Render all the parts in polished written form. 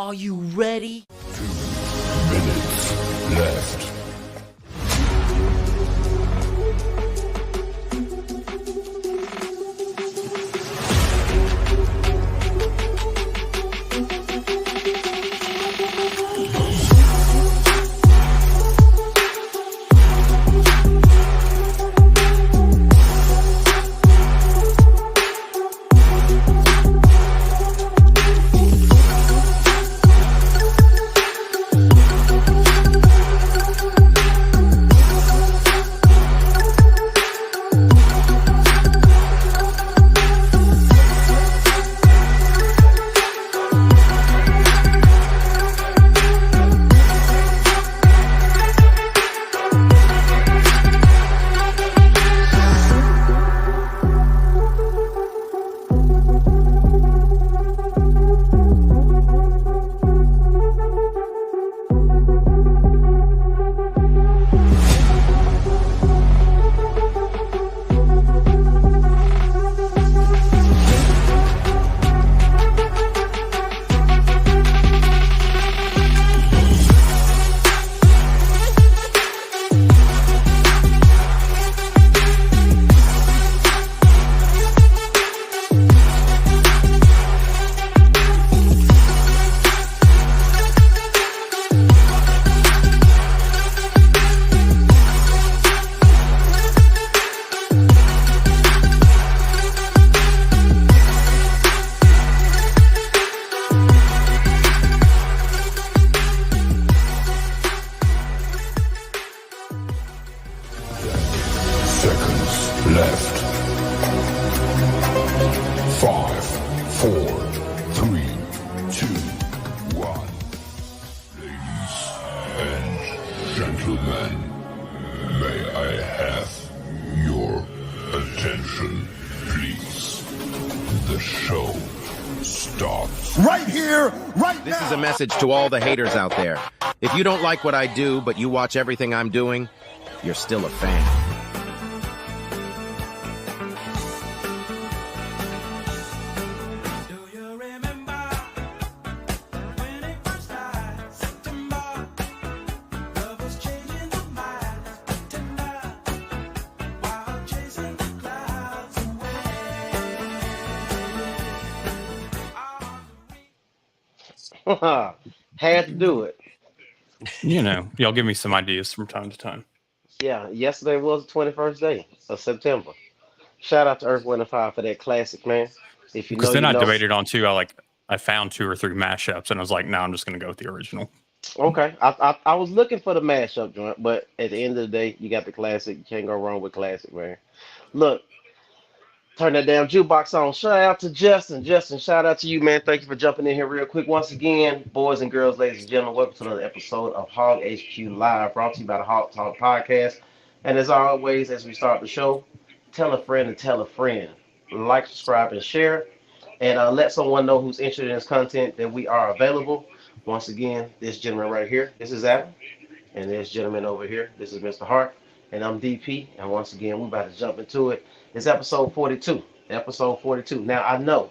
Are you ready? 2 minutes left. Left. 5, 4, 3, 2, 1. Ladies and gentlemen, may I have your attention, please? The show starts right here, right now. This is a message to all the haters out there. If you don't like what I do, but you watch everything I'm doing, you're still a fan. Had to do it. You know, y'all give me some ideas from time to time. Yeah, yesterday was the 21st day of September. Shout out to Earth, Wind, and Fire for that classic, man. If you know, Because then you I know. debated on two. I found 2 or 3 mashups, and I was like, no, I'm just going to go with the original. Okay, I was looking for the mashup joint, but at the end of the day, you got the classic. You can't go wrong with classic, man. Look, turn that damn jukebox on. Shout out to Justin. Justin, shout out to you, man. Thank you for jumping in here real quick. Once again, boys and girls, ladies and gentlemen, welcome to another episode of Hog HQ Live, brought to you by the Hog Talk Podcast. And as always, as we start the show, tell a friend and tell a friend. Like, subscribe, and share. And let someone know who's interested in this content that we are available. Once again, this gentleman right here, this is Adam. And this gentleman over here, this is Mr. Hart. And I'm DP. And once again, we're about to jump into it. It's episode 42. Episode 42. Now, I know.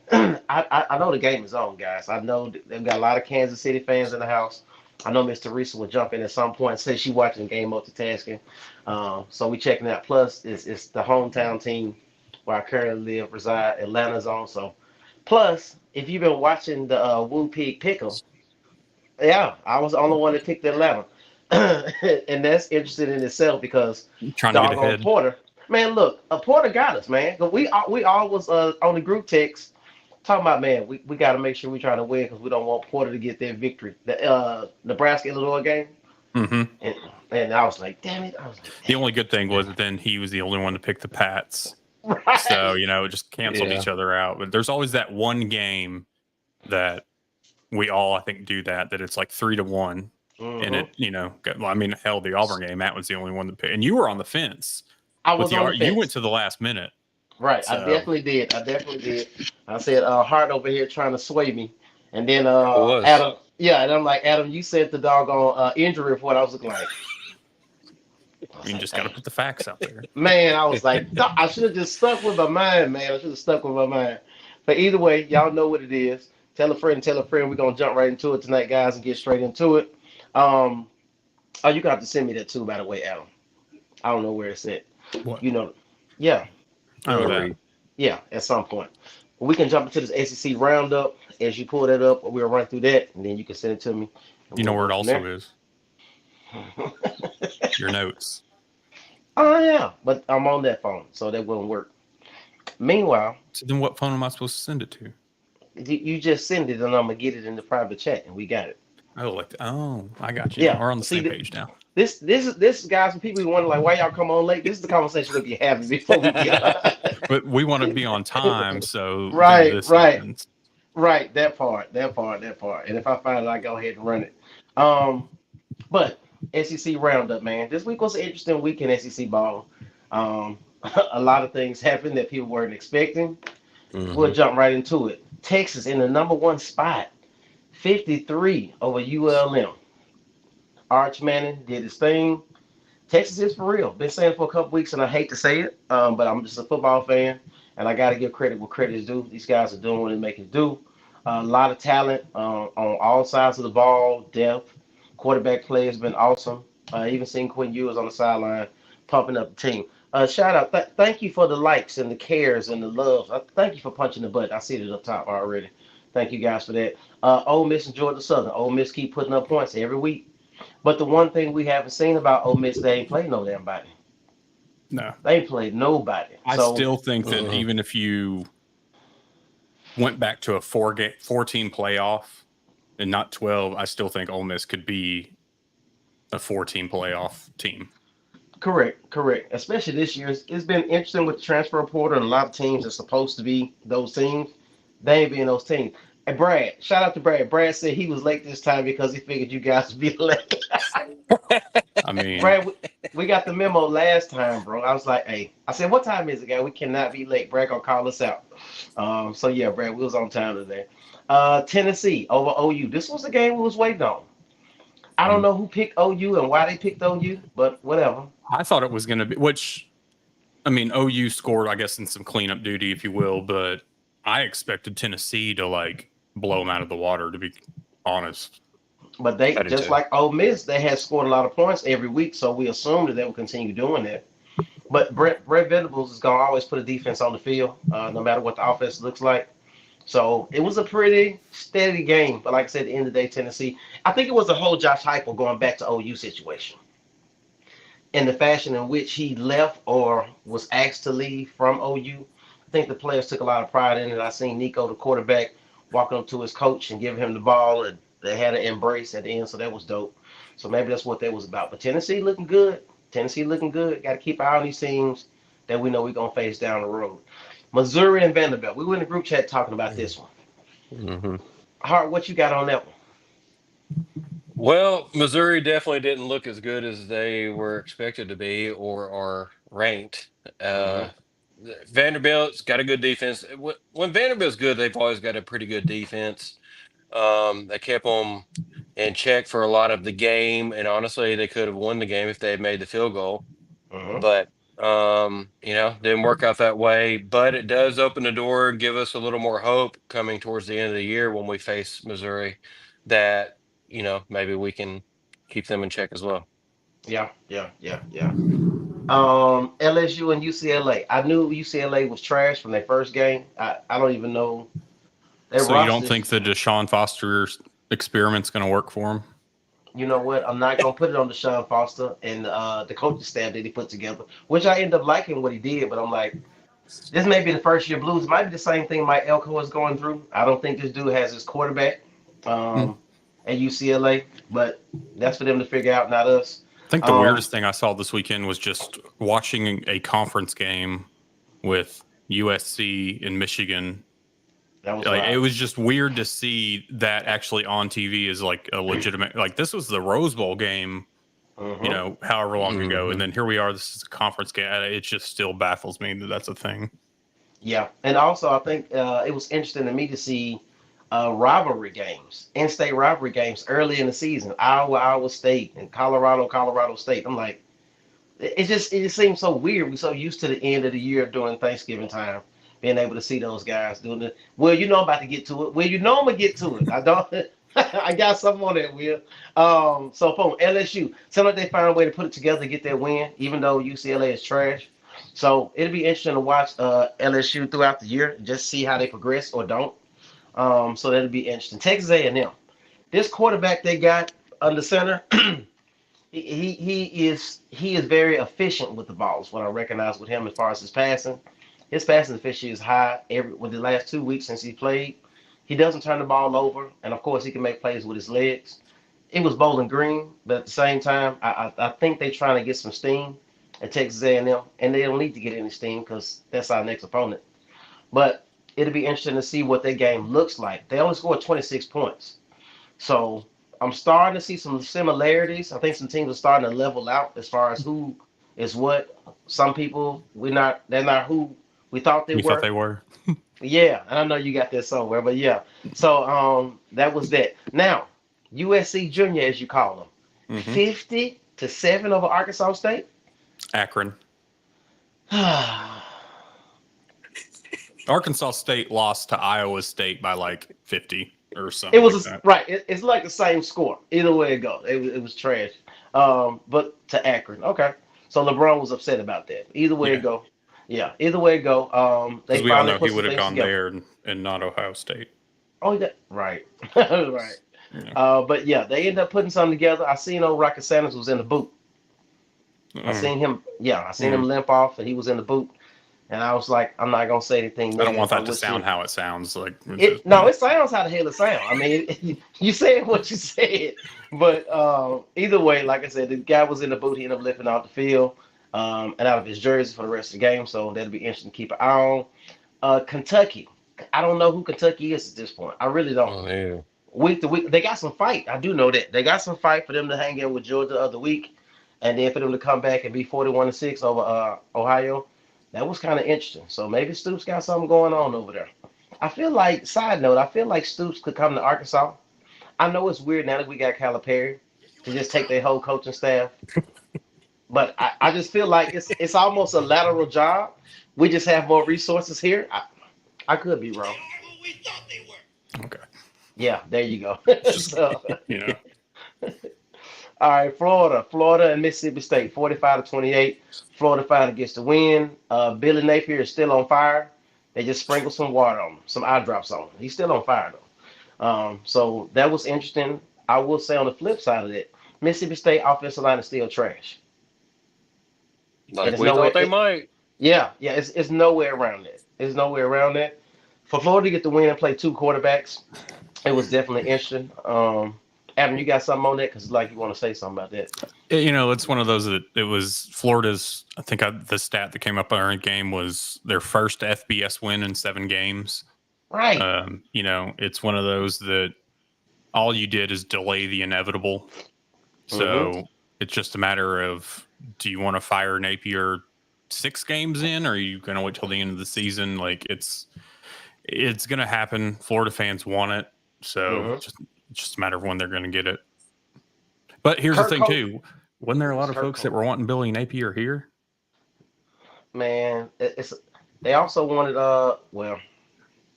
I know the game is on, guys. I know they've got a lot of Kansas City fans in the house. I know Miss Teresa will jump in at some point and say she's watching the game multitasking. So we checking out. Plus, it's the hometown team where I currently reside. Atlanta's on. So, plus, if you've been watching the Woo Pig Pick'em, yeah, I was the only one that picked Atlanta. And that's interesting in itself because Trying to get ahead. Porter. Man, look, Porter got us, man. We all was on the group text talking about, man, we got to make sure we try to win because we don't want Porter to get their victory. The Nebraska-Illinois game. Mm-hmm. And I was like, damn it. The only good thing was that then he was the only one to pick the Pats. Right. So, it just canceled each other out. But there's always that one game that we all, I think, do that it's like 3-1. Mm-hmm. And it, hell, the Auburn game, Matt was the only one to pick. And you were on the fence. I was on the fence. You went to the last minute. Right. So. I definitely did. I said, Hart over here trying to sway me. And then Adam, and I'm like, Adam, you said the doggone injury report. I was looking like, You just got to put the facts out there. Man, I was like, I should have just stuck with my mind, man. But either way, y'all know what it is. Tell a friend, tell a friend. We're gonna jump right into it tonight, guys, and get straight into it. Um, oh, you got to send me that too, by the way, Adam. I don't know where it's at. What? You know, yeah, Oh, uh, that. yeah, at some point. We can jump into this SEC roundup. As you pull that up, we'll run through that, and then you can send it to me, and You know we'll where go it from also there. is? Your notes. Oh yeah, but I'm on that phone, so that wouldn't work. Meanwhile, So then what phone am I supposed to send it to? you just send it, and I'm gonna get it in the private chat, and we got it. Oh, I got you now. Yeah. We're on the See, same page now. this guys. When people be wondering like why y'all come on late. This is the conversation we'll be having before we get But we want to be on time, so then right, this right, happens. right. That part. And if I find it, I go ahead and run it. Um, but SEC roundup, man. This week was an interesting week in SEC ball. Um, a lot of things happened that people weren't expecting. We'll Hmm. jump right into it. Texas in the number one spot, 53 over ULM. Arch Manning did his thing. Texas is for real. Been saying it for a couple weeks, and I hate to say it, but I'm just a football fan, and I got to give credit where credit is due. These guys are doing what they make it do. A lot of talent on all sides of the ball, depth. Quarterback play has been awesome. Even seeing Quinn Ewers on the sideline pumping up the team. Shout out. Thank you for the likes and the cares and the love. Thank you for punching the button. I see it up top already. Thank you guys for that. Ole Miss and Georgia Southern. Ole Miss keep putting up points every week. But the one thing we haven't seen about Ole Miss, they ain't played no damn body. No, They ain't played nobody. I So still think that even if you went back to a four-team playoff and not 12, I still think Ole Miss could be a four-team playoff team. correct. Especially this year, it's been interesting with the transfer portal and a lot of teams are supposed to be those teams. They ain't being those teams. And Brad, shout out to Brad. Brad said he was late this time because he figured you guys would be late. I mean, Brad, we got the memo last time, bro. I was like, hey, I said, what time is it, guy? We cannot be late. Brad gonna call us out. So yeah, Brad, we was on time today. Tennessee over OU. This was the game we was waiting on. I don't mm, know who picked OU and why they picked OU, but whatever. I thought it was going to be, which, I mean, OU scored, I guess, in some cleanup duty, if you will, but I expected Tennessee to like blow them out of the water, to be honest. But they I do just too. like Ole Miss, they had scored a lot of points every week, so we assumed that they would continue doing that. But Brett Venables is gonna always put a defense on the field, no matter what the offense looks like. So it was a pretty steady game. But like I said, at the end of the day, Tennessee, I think it was the whole Josh Heupel going back to OU situation in the fashion in which he left or was asked to leave from OU. I think the players took a lot of pride in it. I seen Nico, the quarterback, walking up to his coach and giving him the ball, and they had an embrace at the end, so that was dope. So maybe that's what that was about. But Tennessee looking good. Tennessee looking good. Got to keep an eye on these teams that we know we're gonna face down the road. Missouri and Vanderbilt. We were in the group chat talking about this one. Hmm. Hart, what you got on that one? Well, Missouri definitely didn't look as good as they were expected to be or are ranked. Mm-hmm. Uh, Vanderbilt's got a good defense. When Vanderbilt's good, they've always got a pretty good defense. They kept them in check for a lot of the game, and honestly, they could have won the game if they had made the field goal. Mm-hmm. But didn't work out that way. But it does open the door, give us a little more hope coming towards the end of the year when we face Missouri that maybe we can keep them in check as well. Yeah. LSU and UCLA. I knew UCLA was trash from their first game. I don't even know their So you roster. don't think the Deshaun Foster experiment's going to work for him? You know what? I'm not gonna put it on Deshaun Foster and the coaching staff that he put together, which I end up liking what he did. But I'm like, this may be the first year blues. It might be the same thing Mike Elko is going through. I don't think this dude has his quarterback Hmm. at UCLA, but that's for them to figure out, not us. I think the Um, weirdest thing I saw this weekend was just watching a conference game with USC and Michigan. that was Like, it wild. was just weird to see that actually on TV is like a legitimate, like this was the Rose Bowl game, Hmm. however long ago. And Hmm. then here we are, this is a conference game. It just still baffles me that that's a thing. Yeah, and also I think it was interesting to me to see rivalry games, in-state rivalry games early in the season. Iowa State, and Colorado State. I'm like, it just seems so weird. We're so used to the end of the year during Thanksgiving time being able to see those guys doing it. Well, you know I'm about to get to it. Well, you know I'm gonna get to it. I don't. I got something on that, Will. So from LSU, seems like they found a way to put it together to get that win, even though UCLA is trash. So it'll be interesting to watch LSU throughout the year, just see how they progress or don't. So that'll be interesting. Texas A&M, this quarterback they got under center, he is very efficient with the ball. Is what I recognize with him as far as his passing. His passing efficiency is high every with the last 2 weeks since he played. He doesn't turn the ball over, and of course he can make plays with his legs. It was Bowling Green, but at the same time, I think they're trying to get some steam at Texas A&M, and they don't need to get any steam because that's our next opponent. But it'll be interesting to see what their game looks like. They only scored 26 points, so I'm starting to see some similarities. I think some teams are starting to level out as far as who is what. Some people they're not who we thought they We thought were. they were. Yeah, and I know you got that somewhere, but yeah. So that was that. Now, USC Junior, as you call them, Hmm. 50-7 over Arkansas State. Akron. It Arkansas State lost to Iowa State by like 50 or something like was that. right. It's like the same score. Either way it goes, it was trash. But to Akron, okay. So LeBron was upset about that. Either way it Yeah, go, yeah. Either way it go, they because we all finally know he put some would have things gone together. there and not Ohio State. Oh, yeah, right, right. Yeah. But yeah, they ended up putting something together. I seen old Rocket Sanders was in the boot. I Mm. seen him. Yeah, I seen him limp off, and he was in the boot. And I was like, I'm not gonna say anything I don't negative. want I that to wish sound it. how it sounds. Like No, it sounds how the hell it sounds. I mean, you said what you said, but either way, like I said, the guy was in the boot. He ended up lifting off the field and out of his jersey for the rest of the game. So that'll be interesting to keep an eye on. Kentucky, I don't know who Kentucky is at this point. I really don't. Oh, yeah. Week to week, they got some fight. I do know that they got some fight for them to hang in with Georgia the other week, and then for them to come back and be 41-6 over Ohio. That was kind of interesting. So maybe Stoops got something going on over there. I feel like, side note, I feel like Stoops could come to Arkansas. I know it's weird now that we got Calipari to just take their whole coaching staff, but I just feel like it's almost a lateral job. We just have more resources here. I could be wrong. okay. Yeah, there you go. So, You know, all right, Florida and Mississippi State, 45-28. Florida finally gets the win. Billy Napier is still on fire. They just sprinkled some water on him, some eye drops on him. He's still on fire though. So that was interesting. I will say on the flip side of that, Mississippi State offensive line is still trash. And Like it's we nowhere. thought they might. Yeah, it's nowhere around that. It's nowhere around that. For Florida to get the win and play two quarterbacks, it was definitely interesting. Adam, you got something on that? Because like you want to say something about that. you know, it's one of those that it was Florida's. I think the stat that came up on our game was their first FBS win in 7 games. Right. You know, it's one of those that all you did is delay the inevitable. So it's just a matter of, do you want to fire Napier 6 games in, or are you going to wait till the end of the season? Like it's going to happen. Florida fans want it, so it's just a matter of when they're going to get it. But here's the thing too: wasn't there a lot of folks that were wanting Billy Napier here? Man, they also wanted well,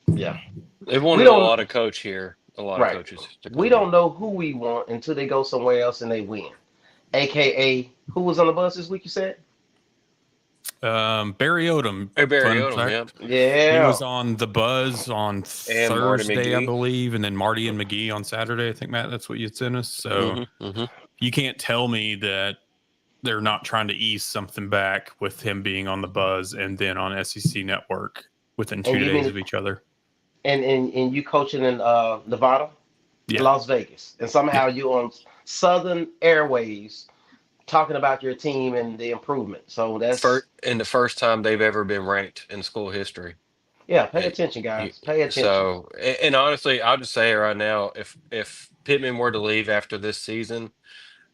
yeah. They We wanted a don't lot of coach here. A lot of right. coaches. To We come don't know who we want until they go somewhere else and they win. AKA, who was on the bus this week? You said Barry Odom. Hey, Barry Fun Odom, fact. yeah. yeah. He was on the Buzz on And Marty Thursday, I McGee. believe, and then Marty and McGee on Saturday. I think, Matt, that's what you sent us. So you can't tell me that they're not trying to ease something back with him being on the Buzz and then on SEC Network within 2 And you days mean of each other. and you coaching in Nevada, Yeah. Las Vegas, and somehow you on Southern Airways talking about your team and the improvement. So that's The first time they've ever been ranked in school history. yeah. Pay It- attention, you- guys. Pay attention. So, and honestly, I'll just say it right now, if Pittman were to leave after this season,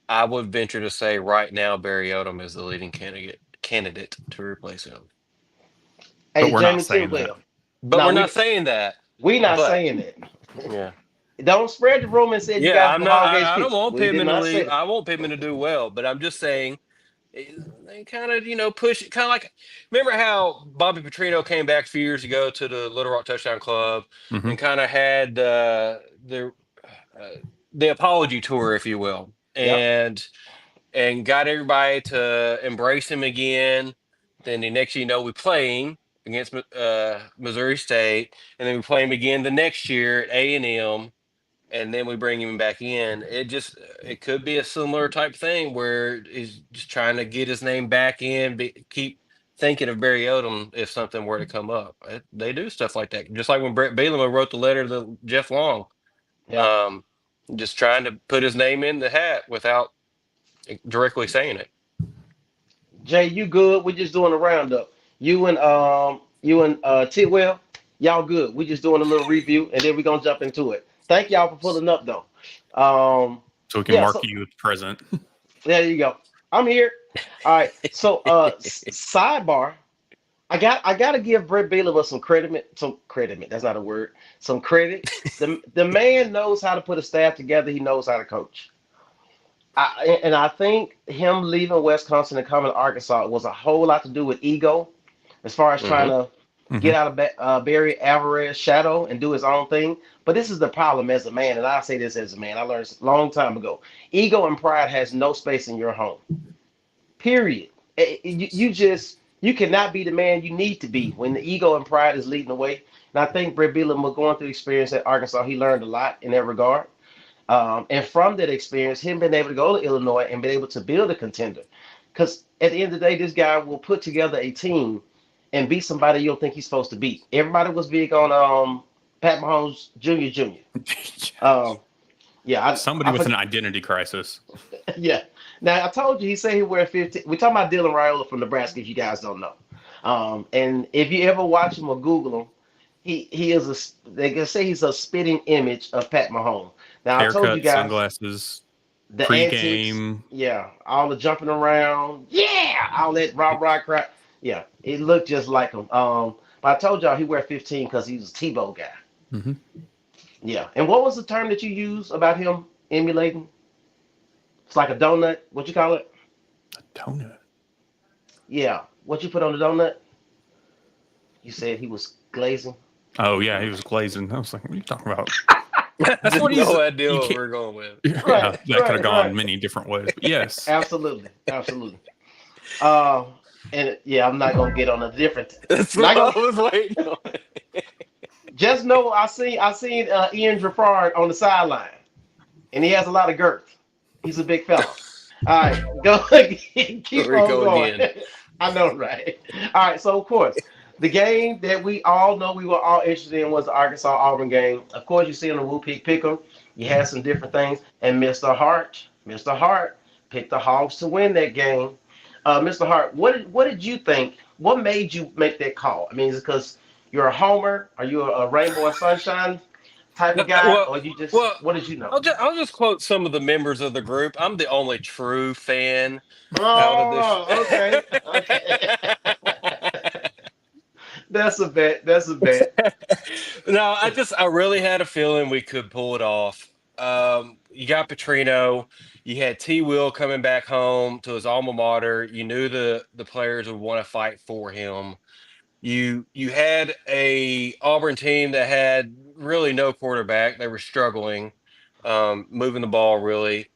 I would venture to say right now Barry Odom is the leading candidate to replace him. Hey, we're not Jamie saying that. Tidwell. But No, we're we not saying that. we not But saying it. yeah, Don't spread the rumor and say you yeah, guys I'm from not. Hog I don't HQ. want We did Pittman to not say leave. that. I want Pittman to do well, but I'm just saying They kind of, push it, kind of like, remember how Bobby Petrino came back a few years ago to the Little Rock Touchdown Club Hmm. and kind of had uh, the apology tour, if you will, Yep. and got everybody to embrace him again. Then the next thing you know, we play him against Missouri State, and then we play him again the next year at A&M, and then we bring him back in. It could be a similar type thing where he's just trying to get his name back in, keep thinking of Barry Odom if something were to come up. They do stuff like that, just like when Brett Bielema wrote the letter to Jeff Long, Yeah. um, just trying to put his name in the hat without directly saying it. Jay, you good? We just doing a roundup. You and Tidwell, y'all good. We just doing a little review and then we're gonna jump into it. Thank y'all for pulling up though. Um So we can yeah, mark so you as present. there you go. I'm here. All right. So sidebar. I gotta give Brett Bielema some credit. That's not a word. Some credit. The man knows how to put a staff together. He knows how to coach. And I think him leaving Wisconsin and coming to Arkansas was a whole lot to do with ego, as far as trying Hmm. to Hmm. get out of Barry Alvarez's shadow and do his own thing. But this is the problem as a man, and I say this as a man. I learned this a long time ago. Ego and pride has no space in your home. Period. You cannot be the man you need to be when the ego and pride is leading the way. And I think Brett Bielema going through the experience at Arkansas, he learned a lot in that regard. And from that experience, him being able to go to Illinois and be able to build a contender. Because at the end of the day, this guy will put together a team and beat somebody you don't think he's supposed to beat. Everybody was big on Pat Mahomes Jr. Um, yeah, Somebody I with an forget. identity crisis. Yeah. Now I told you he said he wear 15. We're talking about Dylan Raiola from Nebraska. If you guys don't know, and if you ever watch him or Google him, he is they can say he's a spitting image of Pat Mahomes. Now I told you Haircut, guys sunglasses, the antics, pregame. yeah, all the jumping around, yeah, all that rah crap, yeah, it looked just like him. But I told y'all he wear 15 because he's a Tebow guy. Hmm. Yeah. And what was the term that you used about him emulating? It's like a donut. What you call it? Donut. Yeah. What you put on the donut? You said he was glazing. Oh yeah, he was glazing. I was like, what are you talking about? That's Just what he's. no idea You what can't. we're going with. Right, Yeah, that could have right, gone right. many different ways. But yes, Absolutely, absolutely. Uh, and yeah, I'm not gonna get on a different. That's Not what gonna. I was waiting on. Just know I seen Ian Traffard on the sideline, and he has a lot of girth. He's a big fella. All right, go Here keep we on go going. again. I know, right? All right, so of course, the game that we all know we were all interested in was the Arkansas Auburn game. Of course, you see in the Woo Pick Pick'em, you had some different things, and Mr. Hart picked the Hogs to win that game. Mr. Hart, what did you think? What made you make that call? I mean, is it because you're a homer? Are you a rainbow and sunshine type No, of guy, well, or you just well, what did you know? I'll just quote some of the members of the group. I'm the only true fan out of this. Oh, okay, okay. That's a bet. That's a bet. No, I really had a feeling we could pull it off. You got Petrino, you had T. Will coming back home to his alma mater. You knew the players would want to fight for him. You had a Auburn team that had really no quarterback. They were struggling, moving the ball really.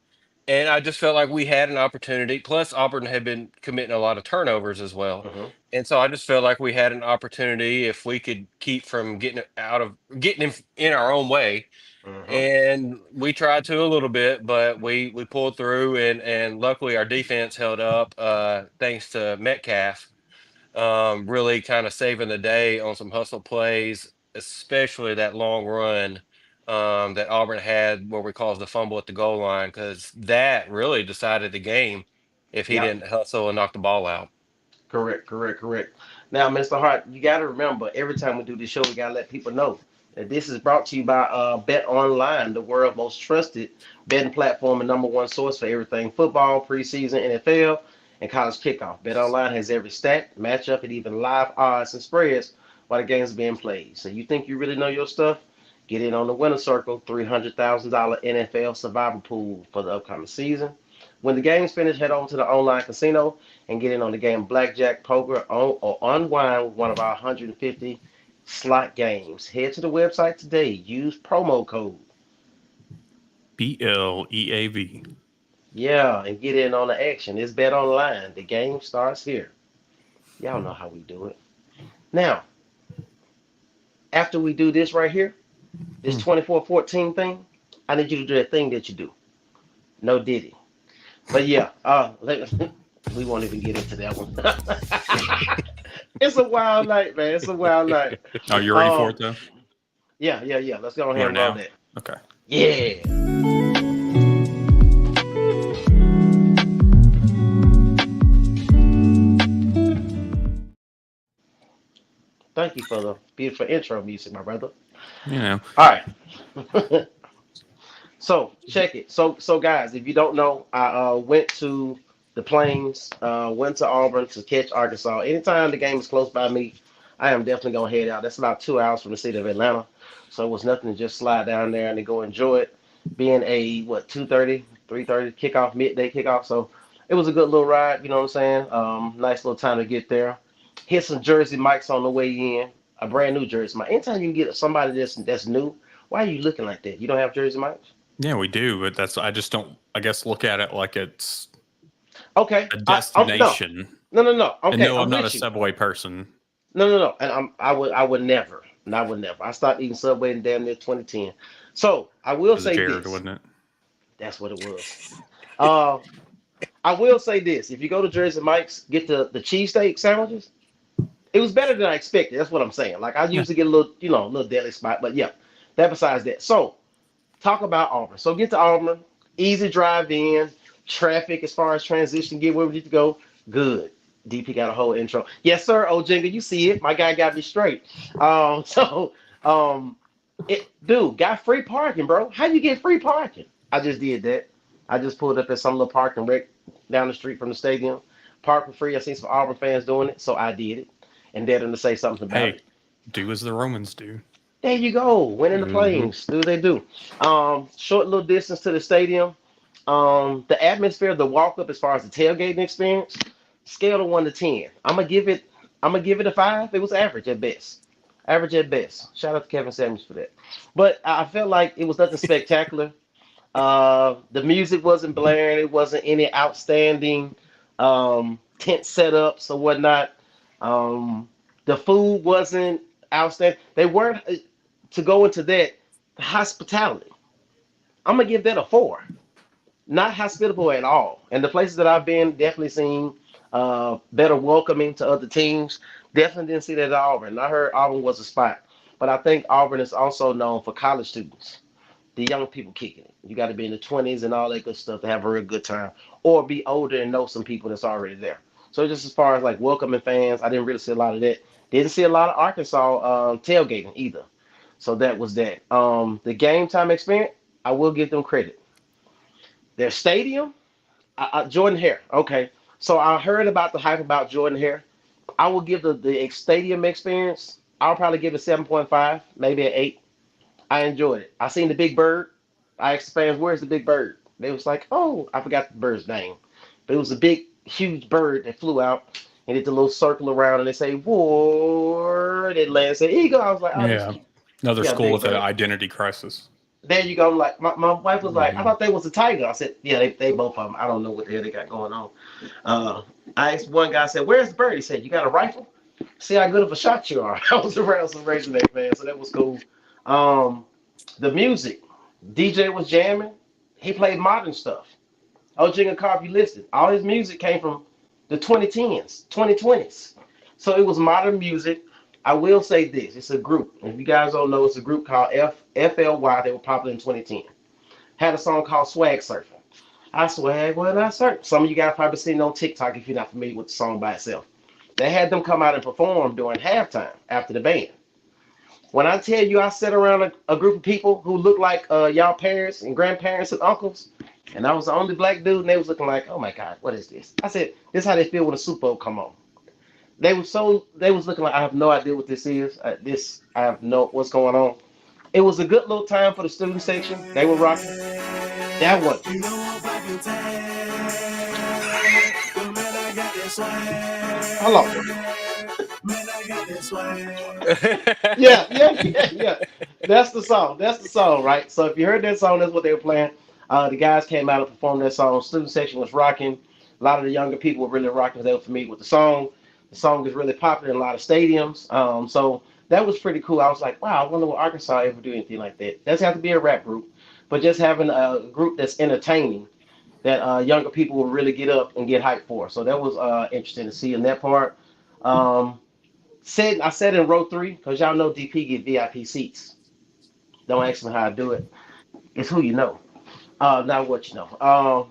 And I just felt like we had an opportunity. Plus, Auburn had been committing a lot of turnovers as well. Hmm. And so I just felt like we had an opportunity if we could keep from getting in our own way. Hmm. And we tried to a little bit, but we pulled through, and luckily our defense held up, thanks to Metcalf, really kind of saving the day on some hustle plays, especially that long run, that Auburn had, what we call the fumble at the goal line, because that really decided the game if he Yep. didn't hustle and knock the ball out. Correct. Correct. Correct. Now, Mr. Hart, you got to remember every time we do this show, we got to let people know that this is brought to you by Bet Online, the world's most trusted betting platform and number one source for everything football, preseason, NFL, and college kickoff. Bet Online has every stat, matchup, and even live odds and spreads while the game's being played. So you think you really know your stuff? Get in on the winner circle, $300,000 NFL survivor pool for the upcoming season. When the game's finished, head over to the online casino and get in on the game blackjack, poker, or unwind with one of our 150 slot games. Head to the website today. Use promo code. BLEAV. Yeah, and get in on the action. It's bet online. The game starts here. Y'all know how we do it. Now, after we do this right here, this 24-14 thing, I need you to do that thing that you do. No Diddy. But yeah, we won't even get into that one. It's a wild night, man. It's a wild night. Oh, you ready for it though? Yeah. Let's go ahead Want and it roll now? that. Okay. Yeah. Thank you for the beautiful intro music, my brother. You know. All right. So check it. So guys, if you don't know, I went to the Plains, went to Auburn to catch Arkansas. Anytime the game is close by me, I am definitely gonna head out. That's about 2 hours from the city of Atlanta, so it was nothing to just slide down there and to go enjoy it. Being a what 2:30, 3:30 kickoff, midday kickoff, so it was a good little ride. You know what I'm saying? Nice little time to get there. Hit some Jersey Mikes on the way in. A brand new Jersey Mike. Anytime you can get somebody that's new, why are you looking like that? You don't have Jersey Mikes? Yeah, we do, but I just don't. I guess look at it like it's Okay. a No, destination. no. And Okay, no, I'm I'm not a with you. Subway person. No. And I would never. And I would never. I stopped eating Subway in damn near 2010. So I It will was say Jared, this. wasn't it? That's what it was. Uh, I will say this. If you go to Jersey Mike's, get the cheesesteak sandwiches. It was better than I expected. That's what I'm saying. Like I Yeah. usually get a little, a little deli spot, but yeah. That besides that. So talk about Auburn. So get to Auburn, easy drive in, traffic as far as transition, get where we need to go. Good. DP got a whole intro. Yes, sir. Oh, Jenga, you see it. My guy got me straight. So dude, got free parking, bro. How you get free parking? I just did that. I just pulled up at some little parking wreck down the street from the stadium. Park for free. I seen some Auburn fans doing it, so I did it. And dared them to say something about Hey, it. do as the Romans do. There you go. Winning the Hmm. planes. Do they do? Short little distance to the stadium. The atmosphere, the walk up as far as the tailgating experience, scale of 1 to 10. I'm gonna give it a 5. It was average at best. Average at best. Shout out to Kevin Samuels for that. But I felt like it was nothing spectacular. The music wasn't blaring. It wasn't any outstanding tent setups or whatnot. Um, the food wasn't outstanding. They weren't to go into that the hospitality. I'm gonna give that a 4. Not hospitable at all. And the places that I've been, definitely seen better welcoming to other teams. Definitely didn't see that at Auburn. I heard Auburn was a spot, but I think Auburn is also known for college students, the young people kicking it. You got to be in the 20s and all that good stuff to have a real good time, or be older and know some people that's already there. So just as far as like welcoming fans, I didn't really see a lot of that. Didn't see a lot of Arkansas tailgating either. So that was that. The game time experience, I will give them credit. Their stadium, Jordan-Hare. Okay, so I heard about the hype about Jordan-Hare. I will give the stadium experience. I'll probably give it 7.5, maybe an 8. I enjoyed it. I seen the big bird. I asked the fans, "Where's the big bird?" They was like, "Oh, I forgot the bird's name," but it was a big, huge bird that flew out and did the little circle around, and they say, "War." It lands an eagle. I was like, "Oh, that's Yeah. cute." Another Yeah, school big with an bird. identity crisis. There you go. Like my wife was like, "I Hmm. thought they was a tiger." I said, "Yeah, they both of them. I don't know what the hell they got going on." Uh, I asked one guy, I said, "Where's the bird?" He said, "You got a rifle? See how good of a shot you are." I was around some Razorback fans, so that was cool. Um, the music, DJ was jamming. He played modern stuff. Ojinga Carp, you listed. All his music came from the 2010s, 2020s. So it was modern music. I will say this: it's a group. If you guys don't know, it's a group called FLY. They were popular in 2010. Had a song called Swag Surfing. I swag when I surf. Some of you guys probably seen it on TikTok if you're not familiar with the song by itself. They had them come out and perform during halftime after the band. When I tell you I sat around a group of people who looked like y'all parents and grandparents and uncles, and I was the only black dude, and they was looking like, oh my God, what is this? I said, this is how they feel when a Super Bowl come on. They was looking like I have no idea what this is. I have no what's going on. It was a good little time for the student section. They were rocking. That one. You know if I can tag, but man, I got that Hold on. swag. Man, I got that swag. Yeah, yeah, yeah, yeah. That's the song. That's the song, right? So if you heard that song, that's what they were playing. The guys came out and performed that song. Student section was rocking. A lot of the younger people were really rocking. They were familiar with the song. The song is really popular in a lot of stadiums. So that was pretty cool. I was like, wow, I wonder will Arkansas ever do anything like that. Doesn't have to be a rap group, but just having a group that's entertaining that younger people will really get up and get hyped for. So that was interesting to see in that part. Um, I said in row three because y'all know DP get VIP seats. Don't ask me how I do it. It's who you know, not what you know.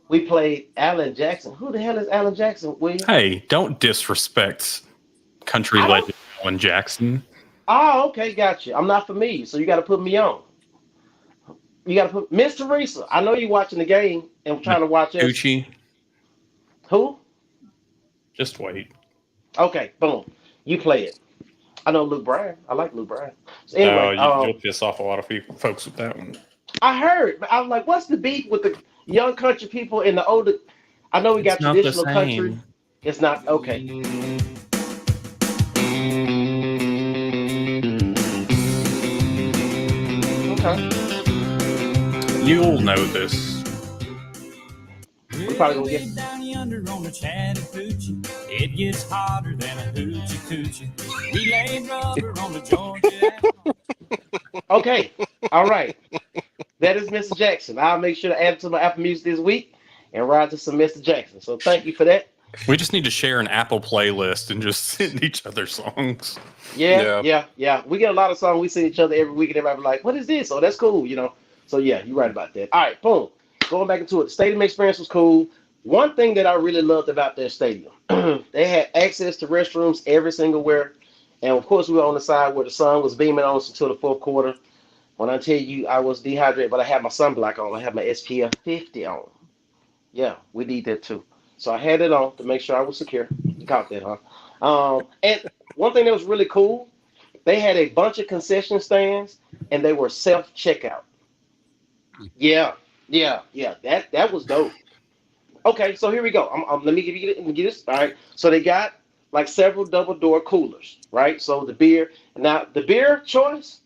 We played Alan Jackson. Who the hell is Alan Jackson, William? Hey, don't disrespect country I don't. legend Alan Jackson. Oh, okay, gotcha. I'm not familiar, so you got to put me on. You got to put Miss Teresa. I know you watching the game and trying to watch us. Gucci, Who? just wait. Okay, boom. You play it. I know Luke Bryan. I like Luke Bryan. So Oh, anyway, you'll piss off a lot of folks with that one. I heard, but I was like, what's the beef with the young country people and the older? I know we It's got not the traditional country. same. It's not okay. Okay. You'll know this. We probably gonna get. Down yonder on the Chattahoochee, it gets hotter than a hoochie coochie. We laid rubber on the Georgia. Okay. All right. That is Mr. Jackson. I'll make sure to add it to my Apple Music this week and ride to some Mr. Jackson. So thank you for that. We just need to share an Apple playlist and just send each other songs. Yeah, Yeah. yeah, yeah. We get a lot of songs. We send each other every week, and everybody be like, "What is this?" Oh, that's cool, So yeah, you're right about that. All right, boom. Going back into it, the stadium experience was cool. One thing that I really loved about their stadium, they had access to restrooms every single where, and of course we were on the side where the sun was beaming on us until the fourth quarter. When I tell you I was dehydrated, but I had my sunblock on, I had my SPF 50 on. Yeah, we need that too. So I had it on to make sure I was secure. You caught that, huh? And one thing that was really cool, they had a bunch of concession stands and they were self checkout. Yeah, yeah, yeah. That was dope. Okay, so here we go. let me give you this. All right. So they got like several double door coolers, right? So the beer. Now the beer choice,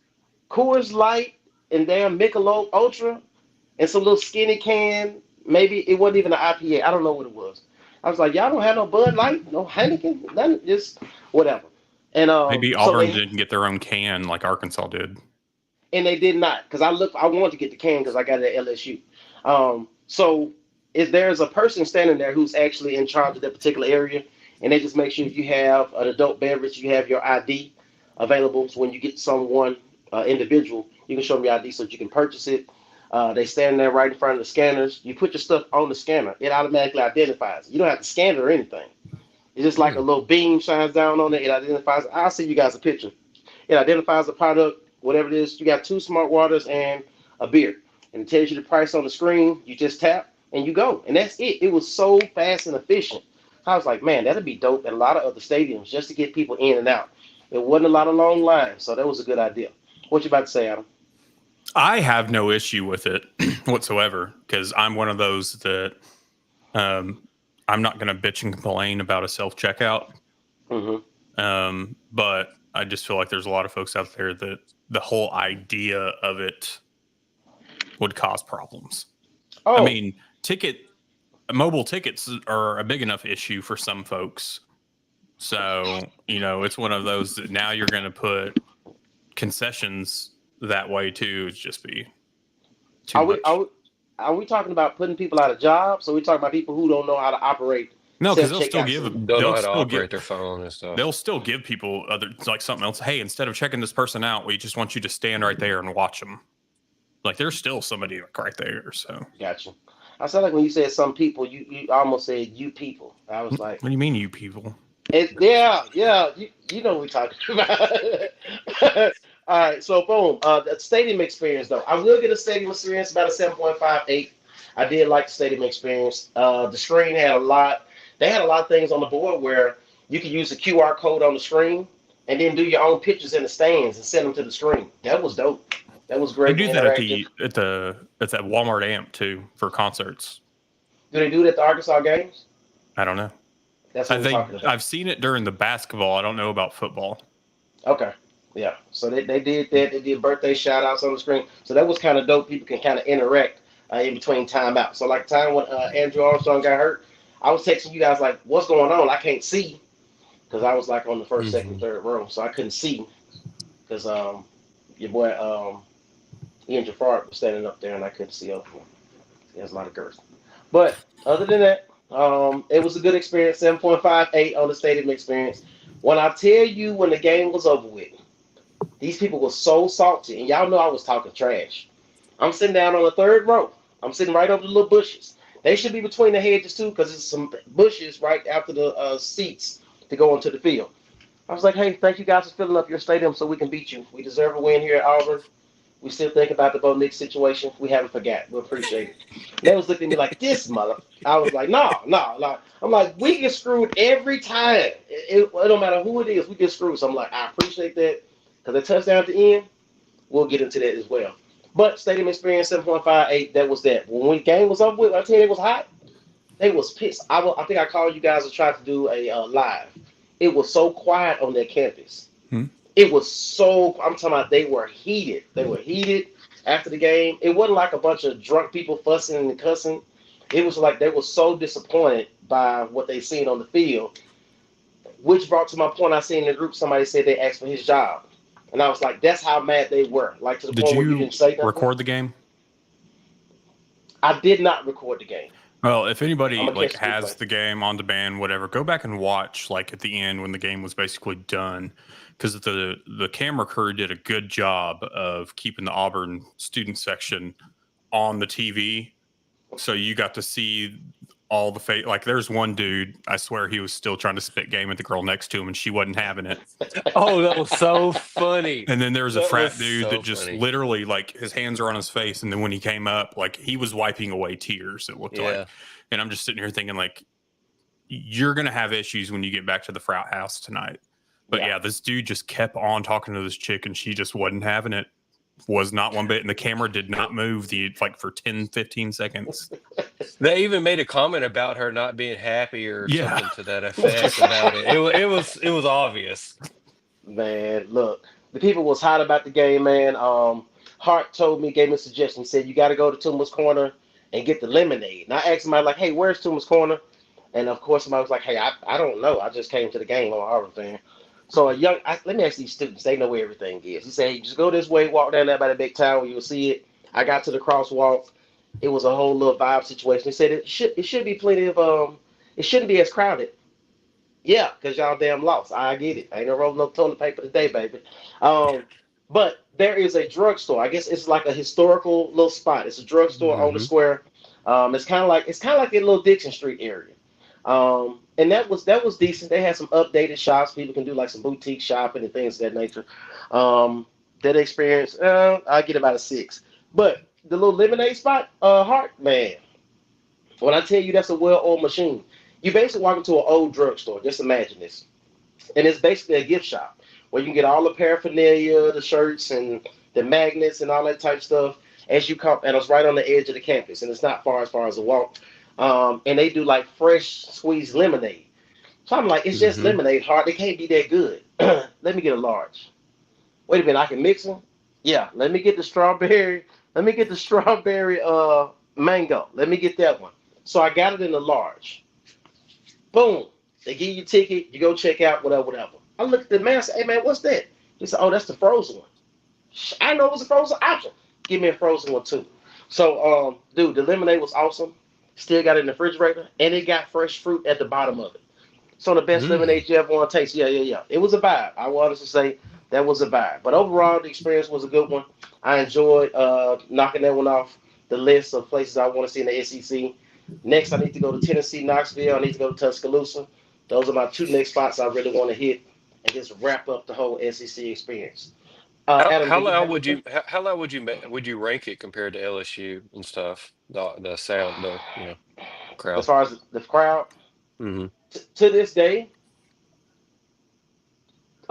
Coors Light and damn Michelob Ultra and some little skinny can. Maybe it wasn't even an IPA. I don't know what it was. I was like, y'all don't have no Bud Light, no Heineken, nothing, just whatever. And Maybe so Auburn didn't get their own can like Arkansas did. they did not because I wanted to get the can because I got it at LSU. So if there's a person standing there who's actually in charge of that particular area, and they just make sure if you have an adult beverage, you have your ID available. So when you get someone individual, you can show them your ID so that you can purchase it. They stand there right in front of the scanners. You put your stuff on the scanner, it automatically identifies it. You don't have to scan it or anything. It's just like a little beam shines down on it. It identifies. I'll send you guys a picture. It identifies the product, whatever it is. You got two smart waters and a beer, and it tells you the price on the screen. You just tap and you go, and that's it. It was so fast and efficient. I was like, man, that'd be dope at a lot of other stadiums just to get people in and out. It wasn't a lot of long lines, so that was a good idea. What you about to say, Adam? I have no issue with it whatsoever because I'm one of those that I'm not going to bitch and complain about a self checkout. But I just feel like there's a lot of folks out there that the whole idea of it would cause problems. Oh, I mean, mobile tickets are a big enough issue for some folks. So, it's one of those that now you're going to put concessions that way too. It's just be too are much. are we talking about putting people out of jobs? Or are we talking about people who don't know how to operate? No, because they'll still self-checkout give systems? Don't know they'll how to still operate give their phone and stuff. they'll still give people other like something else. Hey, instead of checking this person out, we just want you to stand right there and watch them. Like there's still somebody like right there. So Gotcha. I sound like when you said some people, you almost said you people. I was like, what do you mean, you people? yeah, yeah, you know what we're talking about. All right, so boom. The stadium experience though, I will get a stadium experience about a 7.58. I did like the stadium experience. The screen had a lot. They had a lot of things on the board where you could use the QR code on the screen and then do your own pictures in the stands and send them to the screen. That was dope. That was They great do and that interactive. at that Walmart amp too for concerts. Do they do it at the Arkansas games? I don't know. That's what we're talking about. I've seen it during the basketball. I don't know about football. Okay. Yeah. So they did that. They did birthday shout outs on the screen. So that was kind of dope. People can kind of interact in between timeouts. So like the time when Andrew Armstrong got hurt, I was texting you guys like, "What's going on?" I can't see because I was like on the first, second, Hmm. third row, so I couldn't see because your boy Ian Jafar was standing up there and I couldn't see over him. He has a lot of girth. But other than that, it was a good experience. 7.58 on the stadium experience. When I tell you when the game was over with. These people were so salty, and y'all know I was talking trash. I'm sitting down on the third row. I'm sitting right over the little bushes. They should be between the hedges too, because there's some bushes right after the seats to go into the field. I was like, hey, thank you guys for filling up your stadium so we can beat you. We deserve a win here at Auburn. We still think about the Bo Nix situation. We haven't forgot. We appreciate it. And they was looking at me like this mother. I was like, no, no, no. I'm like, we get screwed every time. It don't matter who it is, we get screwed. So I'm like, I appreciate that because the touchdown at the end, we'll get into that as well. But stadium experience 7.58. That was that. When the game was over with, I tell you it was hot. They was pissed. I think I called you guys to try to do a live. It was so quiet on their campus. Hmm. It was so. I'm talking about they were heated. They were heated after the game. It wasn't like a bunch of drunk people fussing and cussing. It was like they were so disappointed by what they seen on the field, which brought to my point. I seen in the group somebody said they asked for his job, and I was like, that's how mad they were. Like to the Did point where you you didn't say nothing. record the game? I did not record the game. Well, if I'm anybody gonna like catch the has replay. the game on demand, whatever, go back and watch like at the end when the game was basically done, because the camera crew did a good job of keeping the Auburn student section on the TV, so you got to see all the like. There's one dude, I swear he was still trying to spit game at the girl next to him, and she wasn't having it. Oh, that was so funny. And then there was a That was frat dude so that just funny. literally like his hands are on his face, and then when he came up, like he was wiping away tears. It looked like, Yeah. and I'm just sitting here thinking like, you're gonna have issues when you get back to the frat house tonight. But Yeah. yeah, this dude just kept on talking to this chick, and she just wasn't having it. Was not one bit, and the camera did not move the like for 10, 15 seconds. They even made a comment about her not being happy or Yeah. something to that effect about it. It was obvious. Man, look, the people was hot about the game, man. Hart told me, gave me a suggestion. He said you got to go to Tuma's Corner and get the lemonade. And I asked somebody like, hey, where's Tuma's Corner? And of course, somebody was like, hey, I don't know. I just came to the game. I'm an Auburn fan. So let me ask these students. They know where everything is. He said, hey, just go this way, walk down there by the big tower, you'll see it. I got to the crosswalk. It was a whole little vibe situation. He said it should be plenty of it shouldn't be as crowded. Yeah, because y'all damn lost. I get it. I ain't gonna roll no toilet paper today, baby. Um, but there is a drugstore. I guess it's like a historical little spot. It's a drugstore on the Hmm. square. It's kind of like a little Dixon Street area. And that was decent. They had some updated shops. People can do like some boutique shopping and things of that nature. That experience, I get about a 6. But the little lemonade spot, Hart, man. When I tell you that's a well-oiled machine, you basically walk into an old drugstore. Just imagine this, and it's basically a gift shop where you can get all the paraphernalia, the shirts and the magnets and all that type of stuff as you come. And it's right on the edge of the campus, and it's not far as a walk. And they do like fresh squeezed lemonade. So I'm like, it's just Hmm. lemonade, Hard. It can't be that good. Let me get a large. Wait a minute, I can mix them. Yeah, let me get the strawberry. Let me get the strawberry mango. Let me get that one. So I got it in the large. Boom. They give you a ticket. You go check out, whatever, whatever. I looked at the man and said, hey, man, what's that? He said, oh, that's the frozen one. I know it was a frozen option. Give me a frozen one, too. So, dude, the lemonade was awesome. Still got it in the refrigerator, and it got fresh fruit at the bottom of it. So the best Mm. lemonade you ever want to taste. Yeah, yeah, yeah. It was a vibe. I wanted to say that was a vibe. But overall, the experience was a good one. I enjoyed knocking that one off the list of places I want to see in the SEC. Next, I need to go to Tennessee, Knoxville. I need to go to Tuscaloosa. Those are my two next spots I really want to hit and just wrap up the whole SEC experience. How Adam, how do you loud have would anything? how loud would you rank it compared to LSU and stuff? The sound, the As crowd. far as the crowd, Hmm. to this day,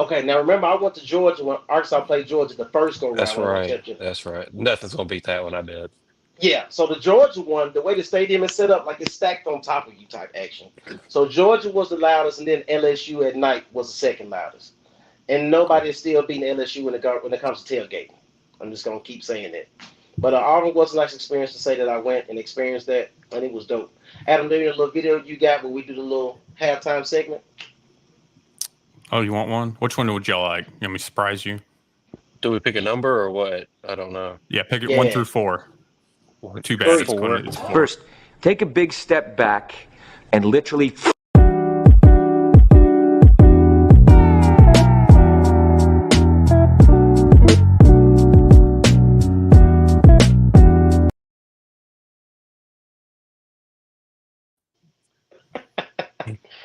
Okay, now remember, I went to Georgia when Arkansas played Georgia the first go round That's when I won right. championship. That's right. Nothing's gonna beat that one, I bet. Yeah, so the Georgia one, the way the stadium is set up, like it's stacked on top of you type action. So Georgia was the loudest, and then LSU at night was the second loudest. And nobody is still beating LSU when it comes to tailgating. I'm just gonna keep saying that. But Auburn was a nice experience to say that I went and experienced that, and it was dope. Adam, do you a little video you got where we do the little halftime segment? Oh, you want one? Which one would you like? You want me to surprise you? Do we pick a number or what? I don't know. Yeah, pick it one Yeah, through four. One Too through bad it's four. going to it's four. First, take a big step back and literally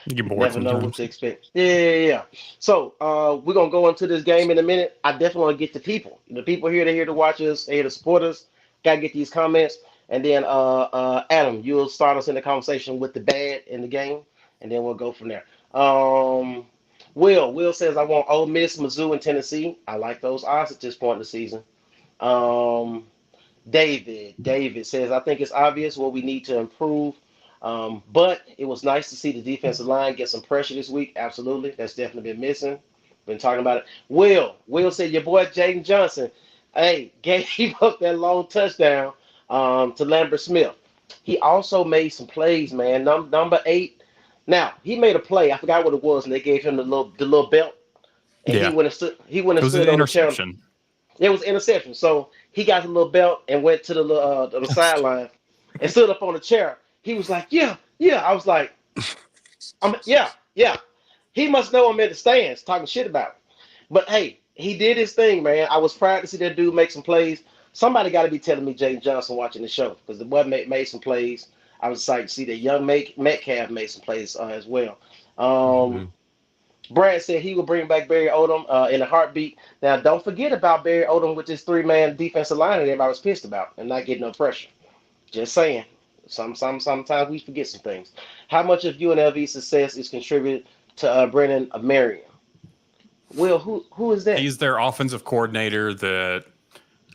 You get bored never know what sometimes. to expect. Yeah. So we're gonna go into this game in a minute. I definitely want to get the people. The people here, they're here to watch us, they're here to support us. Gotta get these comments. And then Adam, you'll start us in the conversation with the bad in the game, and then we'll go from there. Um Will says I want Ole Miss, Mizzou, and Tennessee. I like those odds at this point in the season. Um David says, I think it's obvious what we need to improve. But it was nice to see the defensive line get some pressure this week. Absolutely. That's definitely been missing. Been talking about it. Will said, your boy Jaden Johnson, hey, gave up that long touchdown to Lambert Smith. He also made some plays, man. Number 8. Now, he made a play. I forgot what it was, and they gave him the little belt. And he Yeah, went and stood, he went it and was an stood on the chair. interception. It was interception. So he got the little belt and went to the sideline and stood up on the chair. He was like, yeah. I was like, yeah. He must know I'm in the stands talking shit about it. But hey, he did his thing, man. I was proud to see that dude make some plays. Somebody got to be telling me Jaden Johnson watching the show because the boy made some plays. I was excited to see that young Metcalf made some plays as well. Um, Mhm. Brad said he will bring back Barry Odom in a heartbeat. Now, don't forget about Barry Odom with this three-man defensive line that everybody was pissed about and not getting no pressure. Just saying. Sometimes we forget some things. How much of UNLV's success is contributed to Brennan Marion? Will, who is that? He's their offensive coordinator that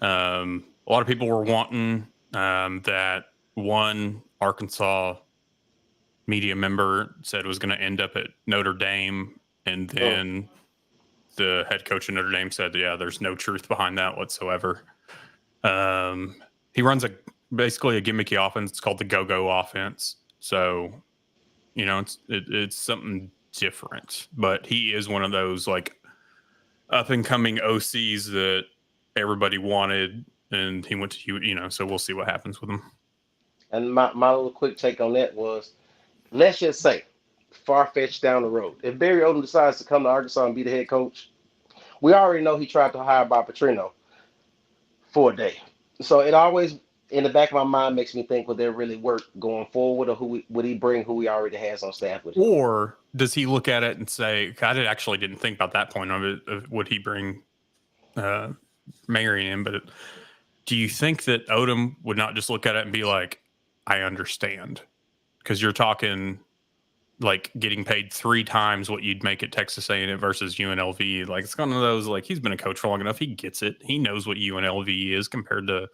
a lot of people were wanting. That one Arkansas media member said was going to end up at Notre Dame, and Mm, then the head coach of Notre Dame said, "Yeah, there's no truth behind that whatsoever." He runs basically a gimmicky offense. It's called the go-go offense. So it's something different. But he is one of those like up and coming OCs that everybody wanted, and he went to So we'll see what happens with him. and my little quick take on that was, let's just say, far-fetched down the road. If Barry Odom decides to come to Arkansas and be the head coach, we already know he tried to hire Bob Petrino for a day. So it always, in the back of my mind, makes me think, would there really work going forward, or would he bring who he already has on staff with him? Or does he look at it and say, actually didn't think about that point of it. Would he bring Marion in? But do you think that Odom would not just look at it and be like, I understand? Because you're talking like getting paid 3 times what you'd make at Texas A&M versus UNLV. Like it's one of those, like he's been a coach for long enough. He gets it. He knows what UNLV is compared to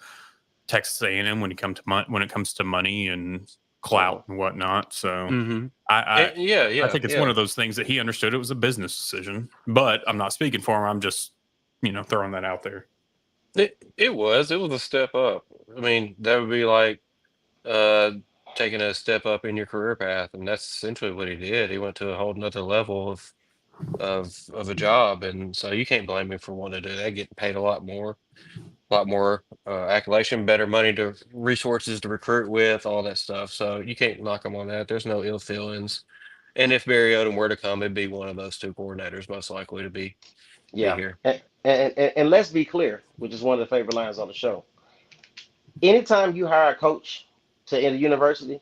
Texas A&M when it comes to money and clout and whatnot. So Mhm. I Yeah. I think it's one of those things that he understood it was a business decision. But I'm not speaking for him. I'm just throwing that out there. It was a step up. I mean, that would be like uh taking a step up in your career path, and that's essentially what he did. He went to a whole nother level of a job, and so you can't blame him for wanting to do that. Getting paid a lot more accolation, better money to resources to recruit with, all that stuff. So you can't knock him on that. There's no ill feelings. And if Barry Odom were to come, it'd be one of those two coordinators most likely to be Yeah. here. And let's be clear, which is one of the favorite lines on the show. Anytime you hire a coach to in a university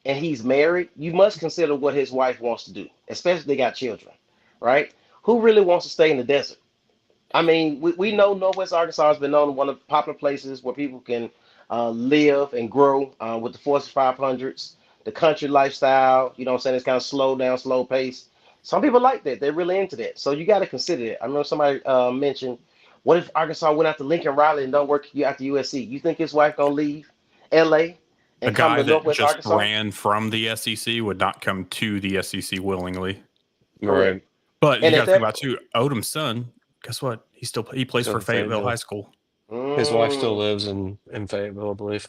and he's married, you must consider what his wife wants to do, especially if they got children, right? Who really wants to stay in the desert? I mean, we know Northwest Arkansas has been known one of the popular places where people can live and grow with the Force 500s, the country lifestyle. You know what I'm saying? It's kind of slow down, slow pace. Some people like that. They're really into that. So you got to consider it. I remember somebody mentioned, what if Arkansas went out to Lincoln Riley and don't work you out to USC? You think his wife gonna leave LA A and come guy to that Northwest just Arkansas? ran from the SEC would not come to the SEC willingly. Correct. Right. But you And got at to think that, about too. Odom's son. Guess what? He plays Still for in Fayetteville High Fayetteville. School. His wife still mm, lives in Fayetteville, I believe.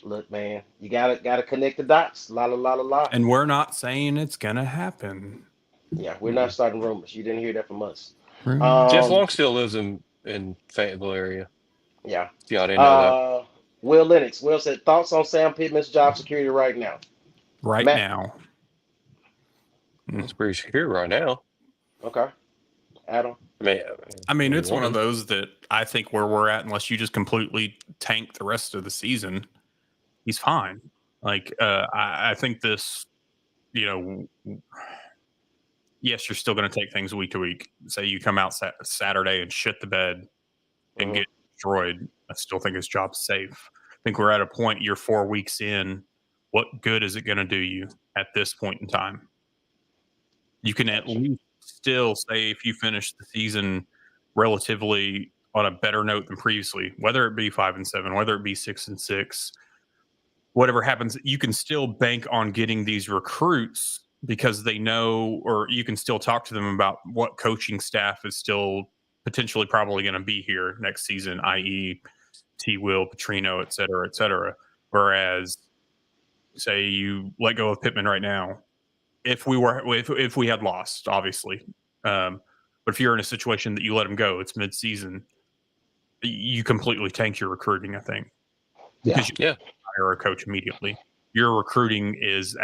look, man, you gotta connect the dots. La la la la la. And we're not saying it's gonna happen. Yeah, we're not Mm-mm. starting rumors. You didn't hear that from us. Jeff Um, Long still lives in Fayetteville area. yeah. If y'all didn't know that. Uh, Will Lennox. Will said thoughts on Sam Pittman's job security right now. Right Matt. now, It's pretty secure right now. Okay. Adam. I mean, We it's one of won. those that I think where we're at, unless you just completely tank the rest of the season, he's fine. Like, I think this, you know, yes, you're still going to take things week to week. Say you come out Saturday and shit the bed and Mhm. get destroyed. I still think his job's safe. I think we're at a point, you're 4 weeks in. What good is it going to do you at this point in time? You can at Gotcha. least still say if you finish the season relatively on a better note than previously, whether it be 5-7, whether it be 6-6, whatever happens, you can still bank on getting these recruits because they know, or you can still talk to them about what coaching staff is still potentially probably going to be here next season, i.e., T. Will, Petrino, et cetera, et cetera. Whereas, say you let go of Pittman right now, if we had lost, obviously, but if you're in a situation that you let him go, it's mid-season, you completely tank your recruiting, I think, Yeah. because you Yeah. hire a coach immediately. Your recruiting is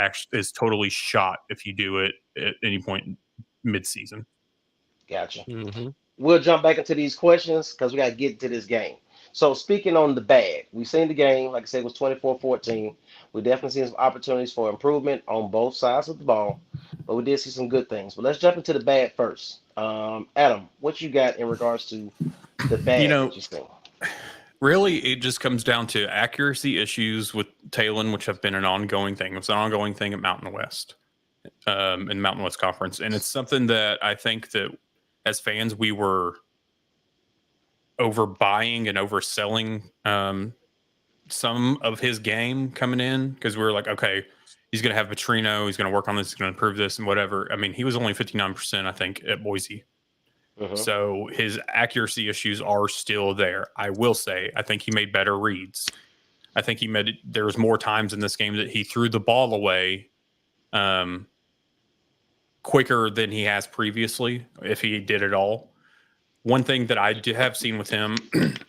totally shot if you do it at any point mid-season. Gotcha. Mm-hmm. We'll jump back into these questions because we got to get into this game. So speaking on the bad, we've seen the game. Like I said, it was 24-14. We definitely seen some opportunities for improvement on both sides of the ball, but we did see some good things. But let's jump into the bad first. Adam, what you got in regards to the You bad know, that you seen? really, it just comes down to accuracy issues with Talon, which have been an ongoing thing. It was an ongoing thing at Mountain West, in Mountain West Conference, and it's something that I think that as fans we were overbuying and overselling some of his game coming in because we were like, okay, he's going to have Petrino, he's going to work on this, he's going to improve this and whatever. I mean, he was only 59%, I think, at Boise. Hmm. So his accuracy issues are still there. I will say, I think he made better reads. I think there was more times in this game that he threw the ball away quicker than he has previously, if he did it all. One thing that I have seen with him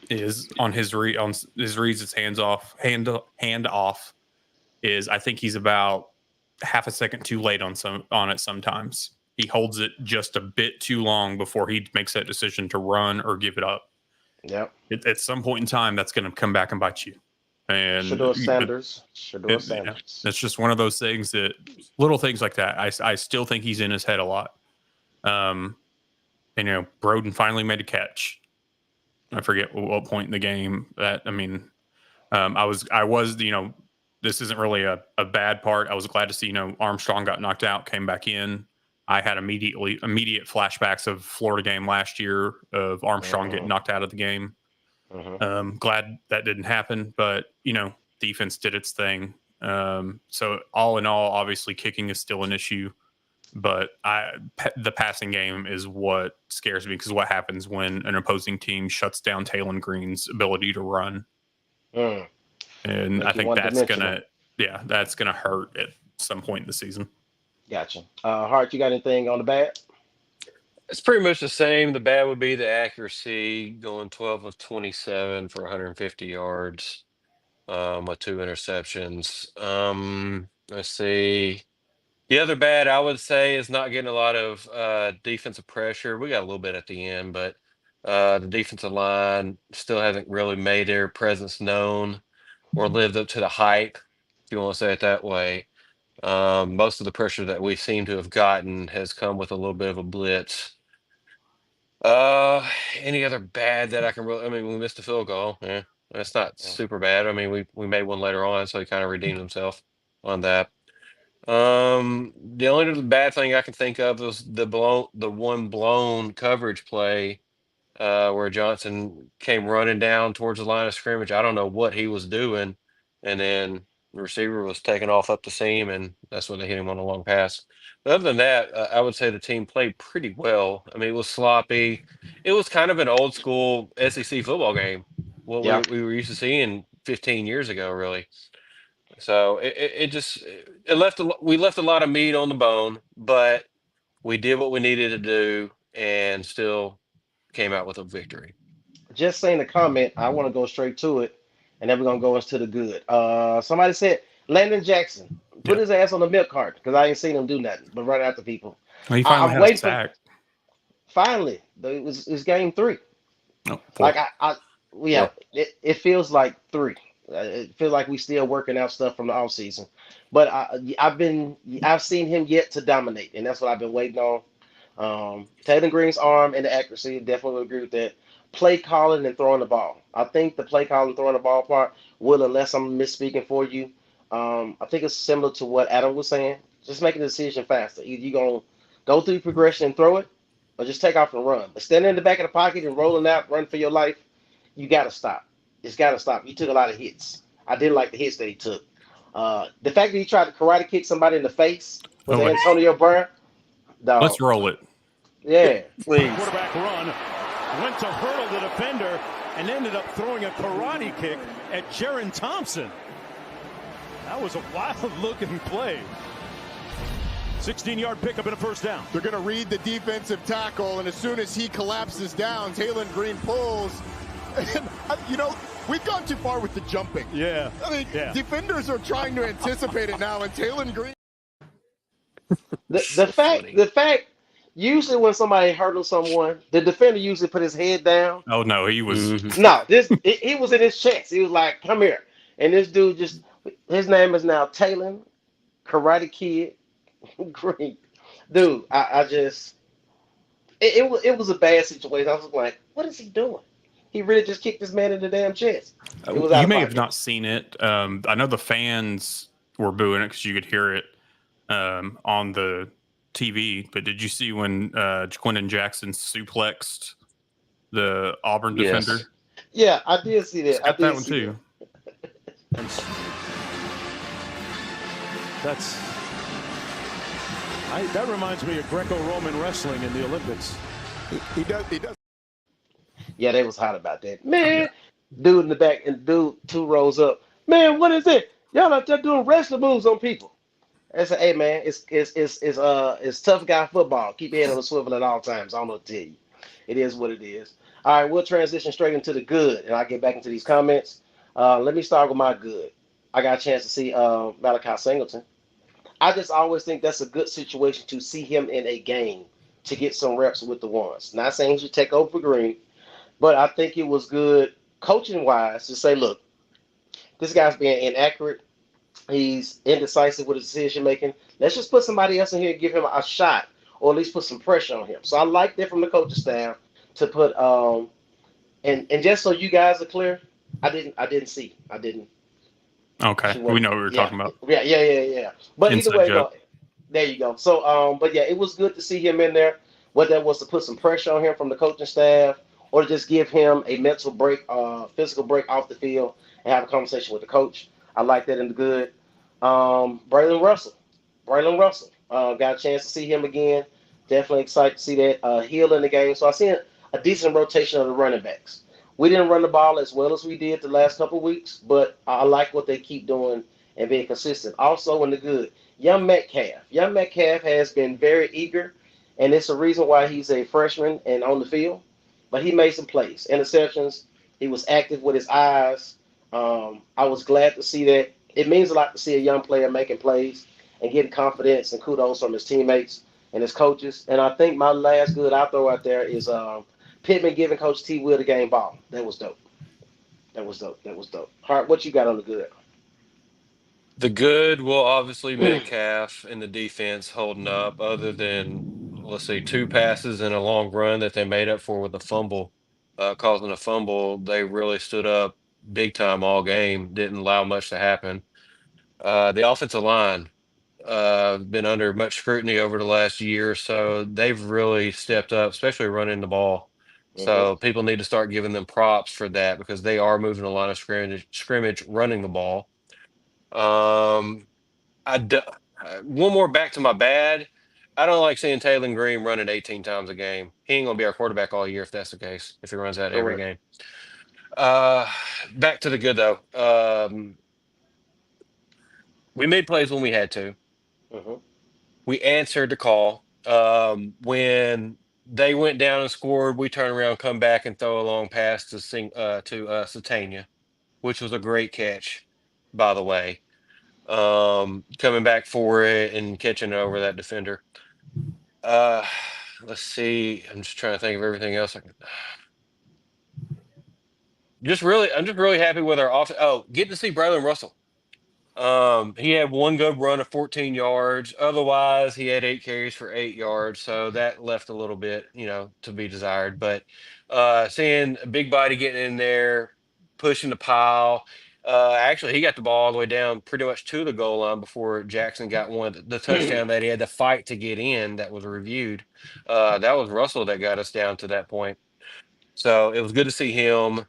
is on his reads, his hand off is I think he's about half a second too late on it sometimes. He holds it just a bit too long before he makes that decision to run or give it up. Yep. At some point in time, that's going to come back and bite you. And Shador Sanders. Shador yeah, Sanders. it's just one of those things that little things like that. I still think he's in his head a lot. And Broden finally made a catch. I forget what point in the game that. I mean, I was. This isn't really a bad part. I was glad to see Armstrong got knocked out, came back in. I had immediate flashbacks of Florida game last year of Armstrong getting Hmm. knocked out of the game. Hmm. Glad that didn't happen, but defense did its thing. So all in all, obviously kicking is still an issue, but the passing game is what scares me because what happens when an opposing team shuts down Talon Green's ability to run, Mm. and I Make you think one dimensional. that's gonna hurt at some point in the season. Gotcha. Hart, you got anything on the bad? It's pretty much the same. The bad would be the accuracy, going 12 of 27 for 150 yards, with two interceptions. Let's see. The other bad I would say is not getting a lot of defensive pressure. We got a little bit at the end, but the defensive line still hasn't really made their presence known or lived up to the hype, if you want to say it that way. Most of the pressure that we seem to have gotten has come with a little bit of a blitz. Uh, any other bad that I can really? I mean, we missed a field goal. Yeah, that's not Mm. super bad. I mean, we made one later on, so he kind of redeemed himself on that. The only bad thing I can think of was the one blown coverage play where Johnson came running down towards the line of scrimmage. I don't know what he was doing, and then the receiver was taking off up the seam, and that's when they hit him on a long pass. But other than that, I would say the team played pretty well. I mean, it was sloppy. It was kind of an old school SEC football game, what Yeah. we were used to seeing 15 years ago, really. So it just it left we left a lot of meat on the bone, but we did what we needed to do and still came out with a victory. Just saying the comment. I want to go straight to it, and then we're gonna go into the good. Somebody said Landon Jackson put Yeah. his ass on the milk cart because I ain't seen him do nothing but run after people. Well, he finally I'm had a waiting for sack. finally. It was game three. No, Like four. yeah, Or it feels like three. It feels like we still working out stuff from the off season. But I've seen him yet to dominate, and that's what I've been waiting on. Taylor Green's arm and the accuracy, definitely agree with that. Play calling and throwing the ball. I think the play calling and throwing the ball part will, unless I'm misspeaking for you, I think it's similar to what Adam was saying. Just making the decision faster. Either you gonna go through progression and throw it, or just take off and run. But standing in the back of the pocket and rolling out, run for your life, you got to stop. It's got to stop. He took a lot of hits. I didn't like the hits that he took. The fact that he tried to karate kick somebody in the face with Oh, the wait. Antonio Brown, Let's dog. roll it. Yeah, please. Quarterback run, went to hurdle the defender, and ended up throwing a karate kick at Jaron Thompson. That was a wild-looking play. 16-yard pickup and a first down. They're going to read the defensive tackle, and as soon as he collapses down, Taylor Green pulls. And, we've gone too far with the jumping. Yeah. I mean, Yeah. defenders are trying to anticipate it now, and Taylor Green. The fact, usually when somebody hurdles someone, the defender usually put his head down. Oh, no, he was. Mhm. No, he was in his chest. He was like, "Come here," and this dude just his name is now Taylor Karate Kid Green. Dude, I just it was a bad situation. I was like, what is he doing? He really just kicked this man in the damn chest. It was out You of may have pocket. not seen it. I know the fans were booing it because you could hear it on the TV. But did you see when Jaquindon Jackson suplexed the Auburn Yes. defender? Yeah, I did see that. I Got did that one see too. That's that reminds me of Greco-Roman wrestling in the Olympics. He does. Yeah, they was hot about that. Man, dude in the back and dude 2 rows up. Man, what is it? Y'all out there doing wrestling moves on people. I said, hey man, it's tough guy football. Keep your head on the swivel at all times. I don't know what to tell you. It is what it is. All right, we'll transition straight into the good, and I'll get back into these comments. Let me start with my good. I got a chance to see Malachi Singleton. I just always think that's a good situation to see him in a game to get some reps with the ones. Not saying he should take over for Green, but I think it was good coaching wise to say, look, this guy's being inaccurate. He's indecisive with his decision making. Let's just put somebody else in here and give him a shot, or at least put some pressure on him. So I like that from the coaching staff to put and just so you guys are clear, I didn't see. I didn't. Okay, She we wasn't. know what we were Yeah, talking about. yeah. But either Inside way, joke. there you go. So, but yeah, it was good to see him in there. Whether that was to put some pressure on him from the coaching staff, or to just give him a mental break, physical break off the field, and have a conversation with the coach. I like that in the good. Braylon Russell, got a chance to see him again. Definitely excited to see that heel in the game. So I seen a decent rotation of the running backs. We didn't run the ball as well as we did the last couple of weeks, but I like what they keep doing and being consistent. Also in the good, young Metcalf. Young Metcalf has been very eager, and it's a reason why he's a freshman and on the field. But he made some plays, interceptions. He was active with his eyes. I was glad to see that. It means a lot to see a young player making plays and getting confidence and kudos from his teammates and his coaches. And I think my last good I throw out there is Pittman giving Coach T. Will the game ball. That was dope. Hart, what you got on the good? The good will obviously Metcalf and the defense holding up, other than let's say two passes and a long run that they made up for with a fumble, causing a fumble. They really stood up big time all game. Didn't allow much to happen. The offensive line. been under much scrutiny over the last year, so they've really stepped up, especially running the ball. Hmm. So people need to start giving them props for that because they are moving a line of scrimmage running the ball. Um, one more back to my bad. I don't like seeing Taylor Green running 18 times a game. He ain't gonna be our quarterback all year if that's the case. If he runs that every Correct. game. Uh, Back to the good though. We made plays when we had to. Hmm. We answered the call. When they went down and scored, we turn around, come back, and throw a long pass to Satania, which was a great catch, by the way. Coming back for it and catching it over that defender. Uh, let's see. I'm just trying to think of everything else. I'm just really happy with our offense. Oh, getting to see Braylon Russell. He had one good run of 14 yards. Otherwise, he had 8 carries for 8 yards. So that left a little bit, to be desired. But seeing a big body getting in there, pushing the pile. Actually, he got the ball all the way down pretty much to the goal line before Jackson got the touchdown that he had to fight to get in that was reviewed. That was Russell that got us down to that point. So it was good to see him.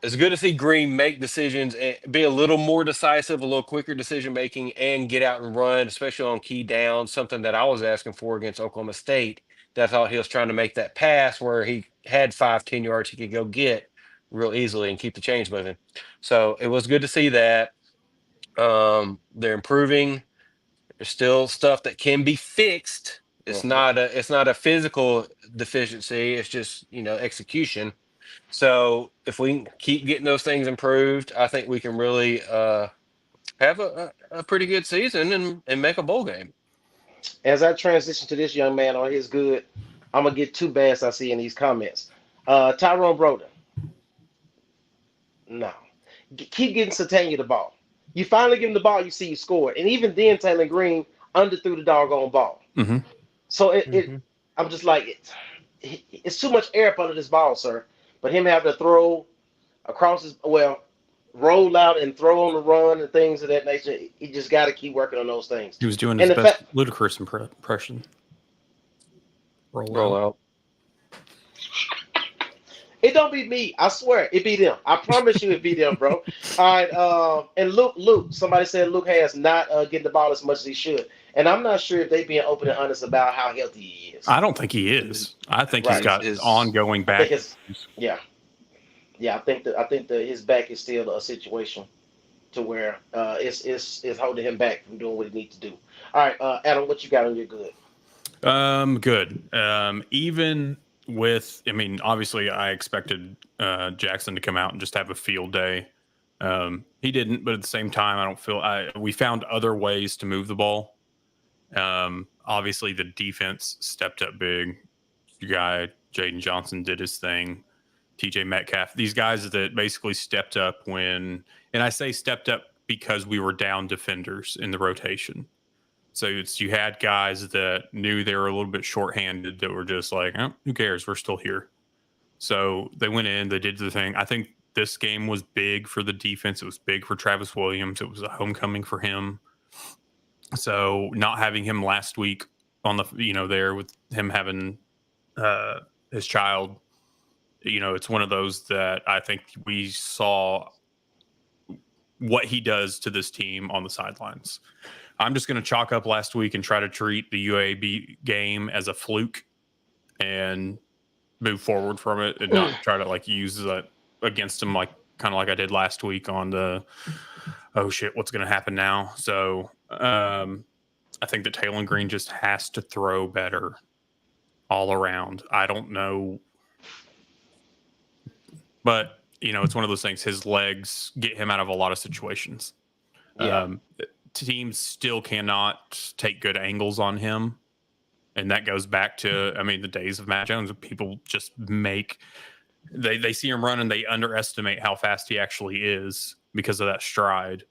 It's good to see Green make decisions and be a little more decisive, a little quicker decision making, and get out and run, especially on key downs. Something that I was asking for against Oklahoma State. That I thought he was trying to make that pass where he had 5, 10 yards he could go get real easily and keep the chains moving. So it was good to see that. They're improving. There's still stuff that can be fixed. Hmm. It's not a physical deficiency. It's just execution. So if we can keep getting those things improved, I think we can really have a pretty good season and make a bowl game. As I transition to this young man on his good, I'm gonna get two bads I see in these comments. Tyrone Broden, no. Keep getting Satania the ball. You finally give him the ball, you see you score. And even then, Taylor Green underthrew the doggone ball. Mm-hmm. So Hmm. I'm just like, it's too much air up under this ball, sir. But him having to throw across roll out and throw on the run and things of that nature, he just got to keep working on those things. He was doing And his the best fact, ludicrous impression. Roll Roll out. out. it don't beat me. I swear, it beat them. I promise you, it beat them, bro. All right. And Luke. Somebody said Luke has not getting the ball as much as he should, and I'm not sure if they being open and honest about how healthy he is. I don't think he is. I think he's Right. got ongoing I think back. it's yeah, yeah. I think that his back is still a situation to where it's holding him back from doing what he needs to do. All right, Adam, what you got on your good? Good. Even with, I mean, obviously, I expected Jackson to come out and just have a field day. He didn't, but at the same time, I don't feel we found other ways to move the ball. Obviously, the defense stepped up big. Your guy Jaden Johnson did his thing. TJ Metcalf, these guys that basically stepped up and I say stepped up because we were down defenders in the rotation. So you had guys that knew they were a little bit shorthanded that were just like, oh, who cares? We're still here. So they went in, they did the thing. I think this game was big for the defense. It was big for Travis Williams. It was a homecoming for him. So not having him last week on there with him having his child, it's one of those that I think we saw what he does to this team on the sidelines. I'm just going to chalk up last week and try to treat the UAB game as a fluke and move forward from it and not try to use that against him kind of like I did last week on the oh shit, what's going to happen now? So I think that Taylor Green just has to throw better all around. I don't know, but it's one of those things. His legs get him out of a lot of situations. Yeah. Teams still cannot take good angles on him. And that goes back to, the days of Matt Jones. People just they see him run and they underestimate how fast he actually is because of that stride.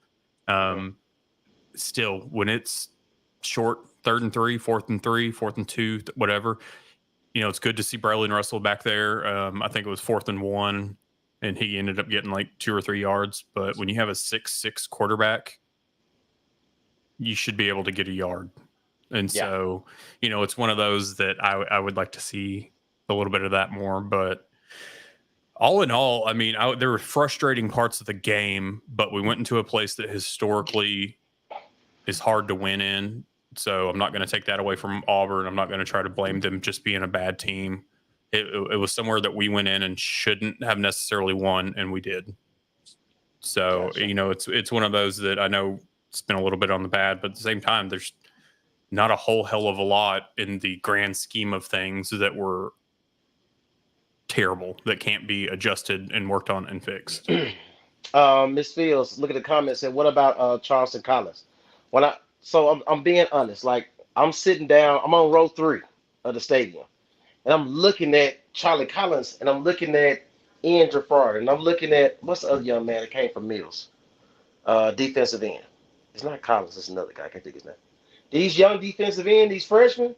Still, when it's short, 3rd and 3, 4th and 3, 4th and 2, whatever, it's good to see Braylon Russell back there. I think it was 4th and 1, and he ended up getting 2 or 3 yards. But when you have a 6'6" quarterback, you should be able to get a yard. And Yeah. so, it's one of those that I would like to see a little bit of that more. But all in all, I mean, there were frustrating parts of the game, but we went into a place that historically is hard to win in. So I'm not going to take that away from Auburn. I'm not going to try to blame them just being a bad team. It was somewhere that we went in and shouldn't have necessarily won, and we did. So, Gotcha. it's one of those that I know it's been a little bit on the bad, but at the same time, there's not a whole hell of a lot in the grand scheme of things that were terrible that can't be adjusted and worked on and fixed. Miss Fields, look at the comments. Said, what about Charleston Collins? I'm being honest. Like I'm sitting down. I'm on row 3 of the stadium, and I'm looking at Charlie Collins, and I'm looking at Ian Jafar, and I'm looking at what's the other young man that came from Mills, defensive end. It's not Collins. It's another guy. I can't think his name. These young defensive end, these freshmen,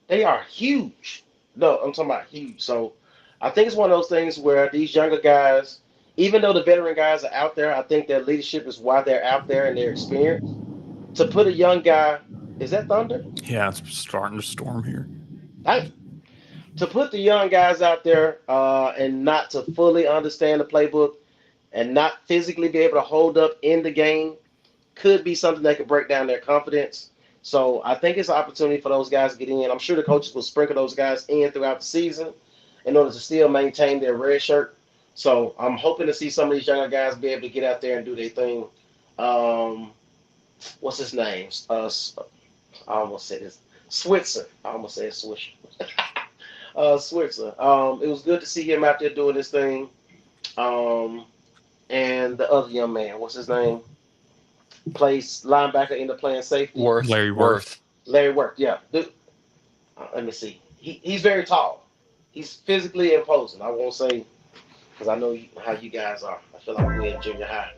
they are huge. No, I'm talking about huge. So I think it's one of those things where these younger guys, even though the veteran guys are out there, I think their leadership is why they're out there and their experience. To put a young guy, is that Thunder? Yeah, it's starting to storm here. To put the young guys out there and not to fully understand the playbook and not physically be able to hold up in the game could be something that could break down their confidence. So I think it's an opportunity for those guys to get in. I'm sure the coaches will sprinkle those guys in throughout the season in order to still maintain their red shirt. So I'm hoping to see some of these younger guys be able to get out there and do their thing. What's his name? I almost said this. Switzer. I almost said Swisher. Switzer. It was good to see him out there doing this thing. And the other young man, what's his name? Plays linebacker, ended up playing safety. Larry Worth. Larry Worth, yeah. Let me see. He's very tall. He's physically imposing. I won't say because I know how you guys are. I feel like we're in junior high.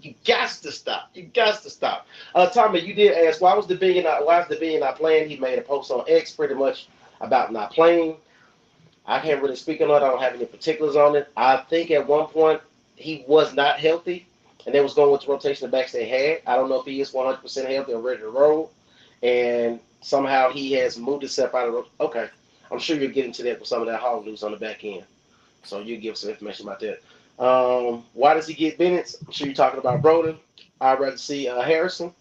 You got to stop. You got to stop. Tommy, you did ask why is the Billion not playing? He made a post on X pretty much about not playing. I can't really speak on it. I don't have any particulars on it. I think at one point he was not healthy, and they was going with the rotation the backs they had. I don't know if he is 100% healthy and ready to roll, and somehow he has moved himself out of the. Okay, I'm sure you'll get into that with some of that Hog news on the back end. So you give some information about that. Why does he get minutes? I'm sure you're talking about Broden. I'd rather see Harrison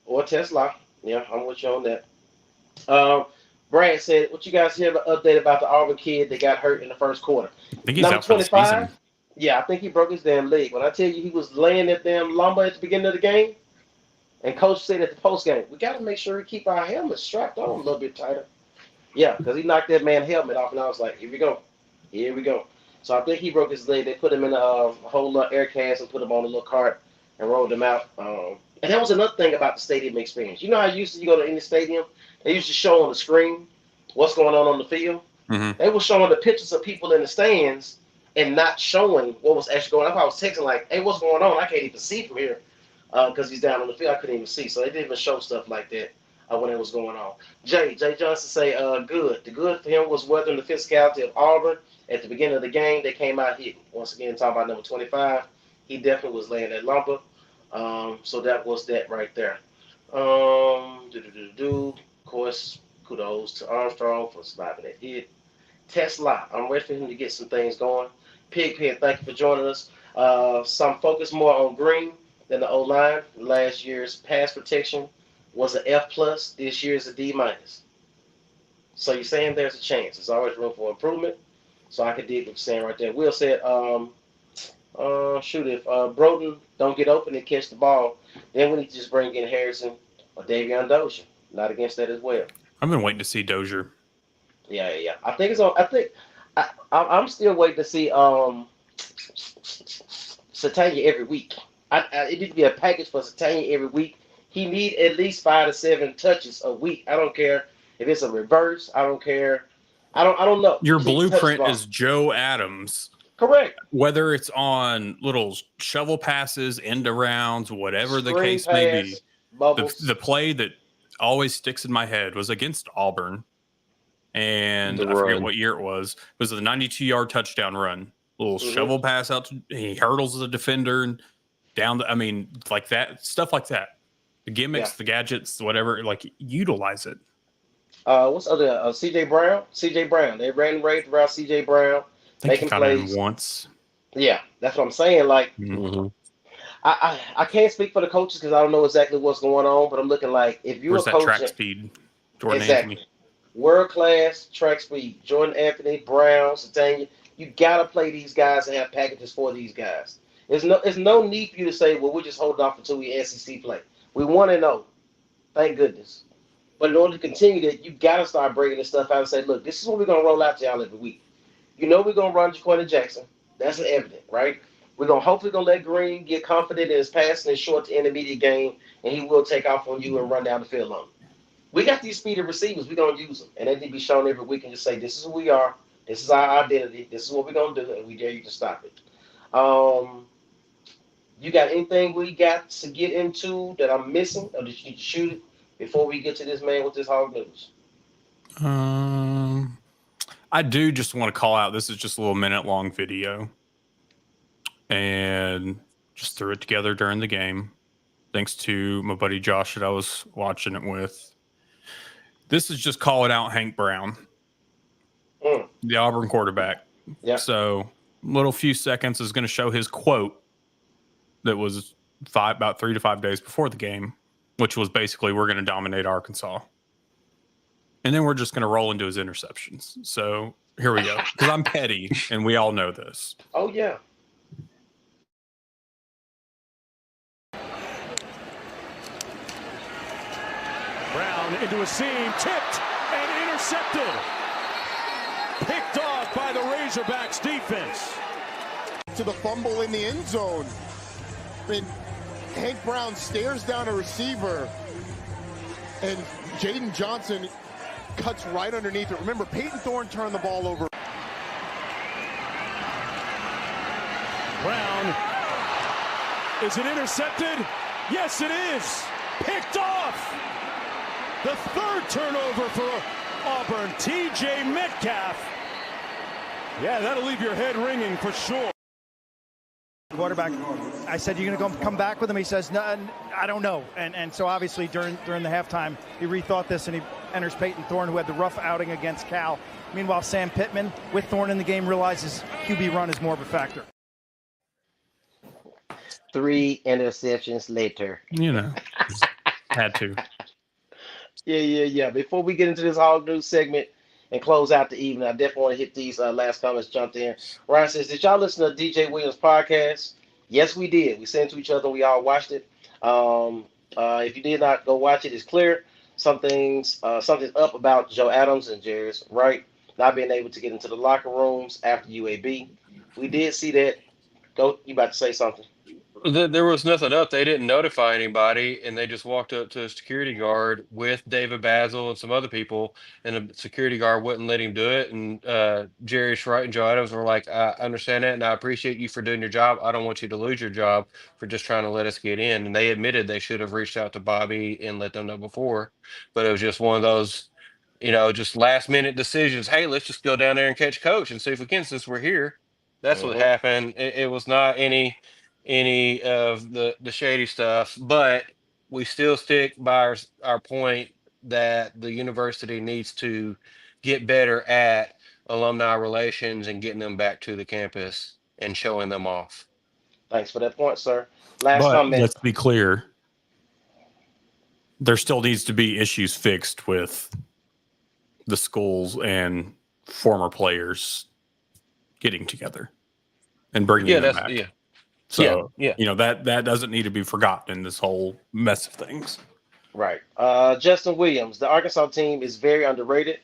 or Tesla. Yeah, I'm with you on that. Brad said, what you guys hear the update about the Auburn kid that got hurt in the first quarter? I think he's out for the season. Yeah, I think he broke his damn leg. When I tell you he was laying that damn lumber at the beginning of the game, and coach said at the post game, we got to make sure we keep our helmets strapped on a little bit tighter. Yeah, because he knocked that man's helmet off, and I was like, here we go. Here we go. So I think he broke his leg. They put him in a whole air cast and put him on a little cart and rolled him out. And that was another thing about the stadium experience. You know how you go to any stadium, they used to show on the screen what's going on the field. Mm-hmm. They were showing the pictures of people in the stands and not showing what was actually going on. I was texting like, hey, what's going on? I can't even see from here because he's down on the field. I couldn't even see. So they didn't even show stuff like that when it was going on. Jay Johnson say, good. The good for him was weathering the physicality of Auburn. At the beginning of the game, they came out hitting. Once again, talking about number 25. He definitely was laying that lumber. So that was that right there. Of course, kudos to Armstrong for surviving that hit. Tesla, I'm ready for him to get some things going. Pigpen, thank you for joining us. Some focus more on Green than the O-line. Last year's pass protection was an F+. This year's a D-. So you're saying there's a chance. There's always room for improvement. So I could dig what you're saying right there. Will said, if Broden don't get open and catch the ball, then we need to just bring in Harrison or Davion Dozier. Not against that as well. I've been waiting to see Dozier. Yeah. I think it's on. I'm still waiting to see Satania every week. It needs to be a package for Satania every week. He need at least 5 to 7 touches a week. I don't care if it's a reverse. I don't care. I don't know. Your blueprint is Joe Adams. Correct. Whether it's on little shovel passes, end arounds, whatever the case may be. The play that always sticks in my head was against Auburn. And I forget what year it was. It was a 92-yard touchdown run. Little shovel pass out. He hurdles the defender. And like that stuff like that. The gimmicks, Yeah. the gadgets, whatever. Like utilize it. What's other CJ Brown? CJ Brown. They ran right around CJ Brown, I think he making caught it in plays. once. Yeah, that's what I'm saying. Like Mhm. I can't speak for the coaches because I don't know exactly what's going on, but I'm looking like if you're a Where's that coach, track speed? Jordan Anthony. exactly world class track speed, Jordan Anthony, Brown, Satania, you gotta play these guys and have packages for these guys. There's no need for you to say, well, we're just holding off until we SEC play. We want to know, thank goodness. But in order to continue that, you gotta start breaking this stuff out and say, look, this is what we're gonna roll out to y'all every week. You know we're gonna run Jaquan Jackson. That's evident, right? We're gonna hopefully gonna let Green get confident in his passing and short to intermediate game, and he will take off on you and run down the field on you. We got these speedy receivers. We're gonna use them, and they need to be shown every week and just say, this is who we are. This is our identity. This is what we're gonna do, and we dare you to stop it. You got anything we got to get into that I'm missing, or did you need to shoot it before we get to this man with this hog news? I do just want to call out. This is just a little minute-long video, and just threw it together during the game. Thanks to my buddy Josh that I was watching it with. This is just calling out Hank Brown, the Auburn quarterback. Yeah. So, little few seconds is going to show his quote that was about 3 to 5 days before the game, which was basically, we're going to dominate Arkansas. And then we're just going to roll into his interceptions. So here we go. Because I'm petty, and we all know this. Oh, yeah. Brown into a seam, tipped and intercepted. Picked off by the Razorbacks defense. To the fumble in the end zone. I mean, Hank Brown stares down a receiver, and Jaden Johnson cuts right underneath it. Remember, Peyton Thorne turned the ball over. Brown, is it intercepted? Yes, it is. Picked off. The third turnover for Auburn, T.J. Metcalf. Yeah, that'll leave your head ringing for sure. Quarterback, I said, you're going to come back with him? He says, no, I don't know. And so obviously during the halftime, he rethought this and he enters Peyton Thorne, who had the rough outing against Cal. Meanwhile, Sam Pittman, with Thorne in the game, realizes QB run is more of a factor. 3 interceptions later. You know, had to. Yeah. Before we get into this hog news segment and close out the evening, I definitely want to hit these last comments jumped in. Ryan says, did y'all listen to DJ Williams' podcast? Yes, we did. We sent it to each other. We all watched it. If you did not go watch it, it's clear. Something's up about Joe Adams and Jerry's right not being able to get into the locker rooms after UAB. We did see that. Go, you about to say something? There was nothing up. They didn't notify anybody, and they just walked up to a security guard with David Basil and some other people, and the security guard wouldn't let him do it. And Jerry Schreight and Joe Adams were like, I understand that, and I appreciate you for doing your job. I don't want you to lose your job for just trying to let us get in. And they admitted they should have reached out to Bobby and let them know before, but it was just one of those, just last minute decisions. Hey, let's just go down there and catch coach and see if we can since we're here. That's what happened. It was not any of the shady stuff, but we still stick by our point that the university needs to get better at alumni relations and getting them back to the campus and showing them off. Thanks for that point, sir. Last But comment. let's be clear. There still needs to be issues fixed with the schools and former players getting together and bringing them back. Yeah. So, yeah. That doesn't need to be forgotten in this whole mess of things. Right. Justin Williams, the Arkansas team is very underrated.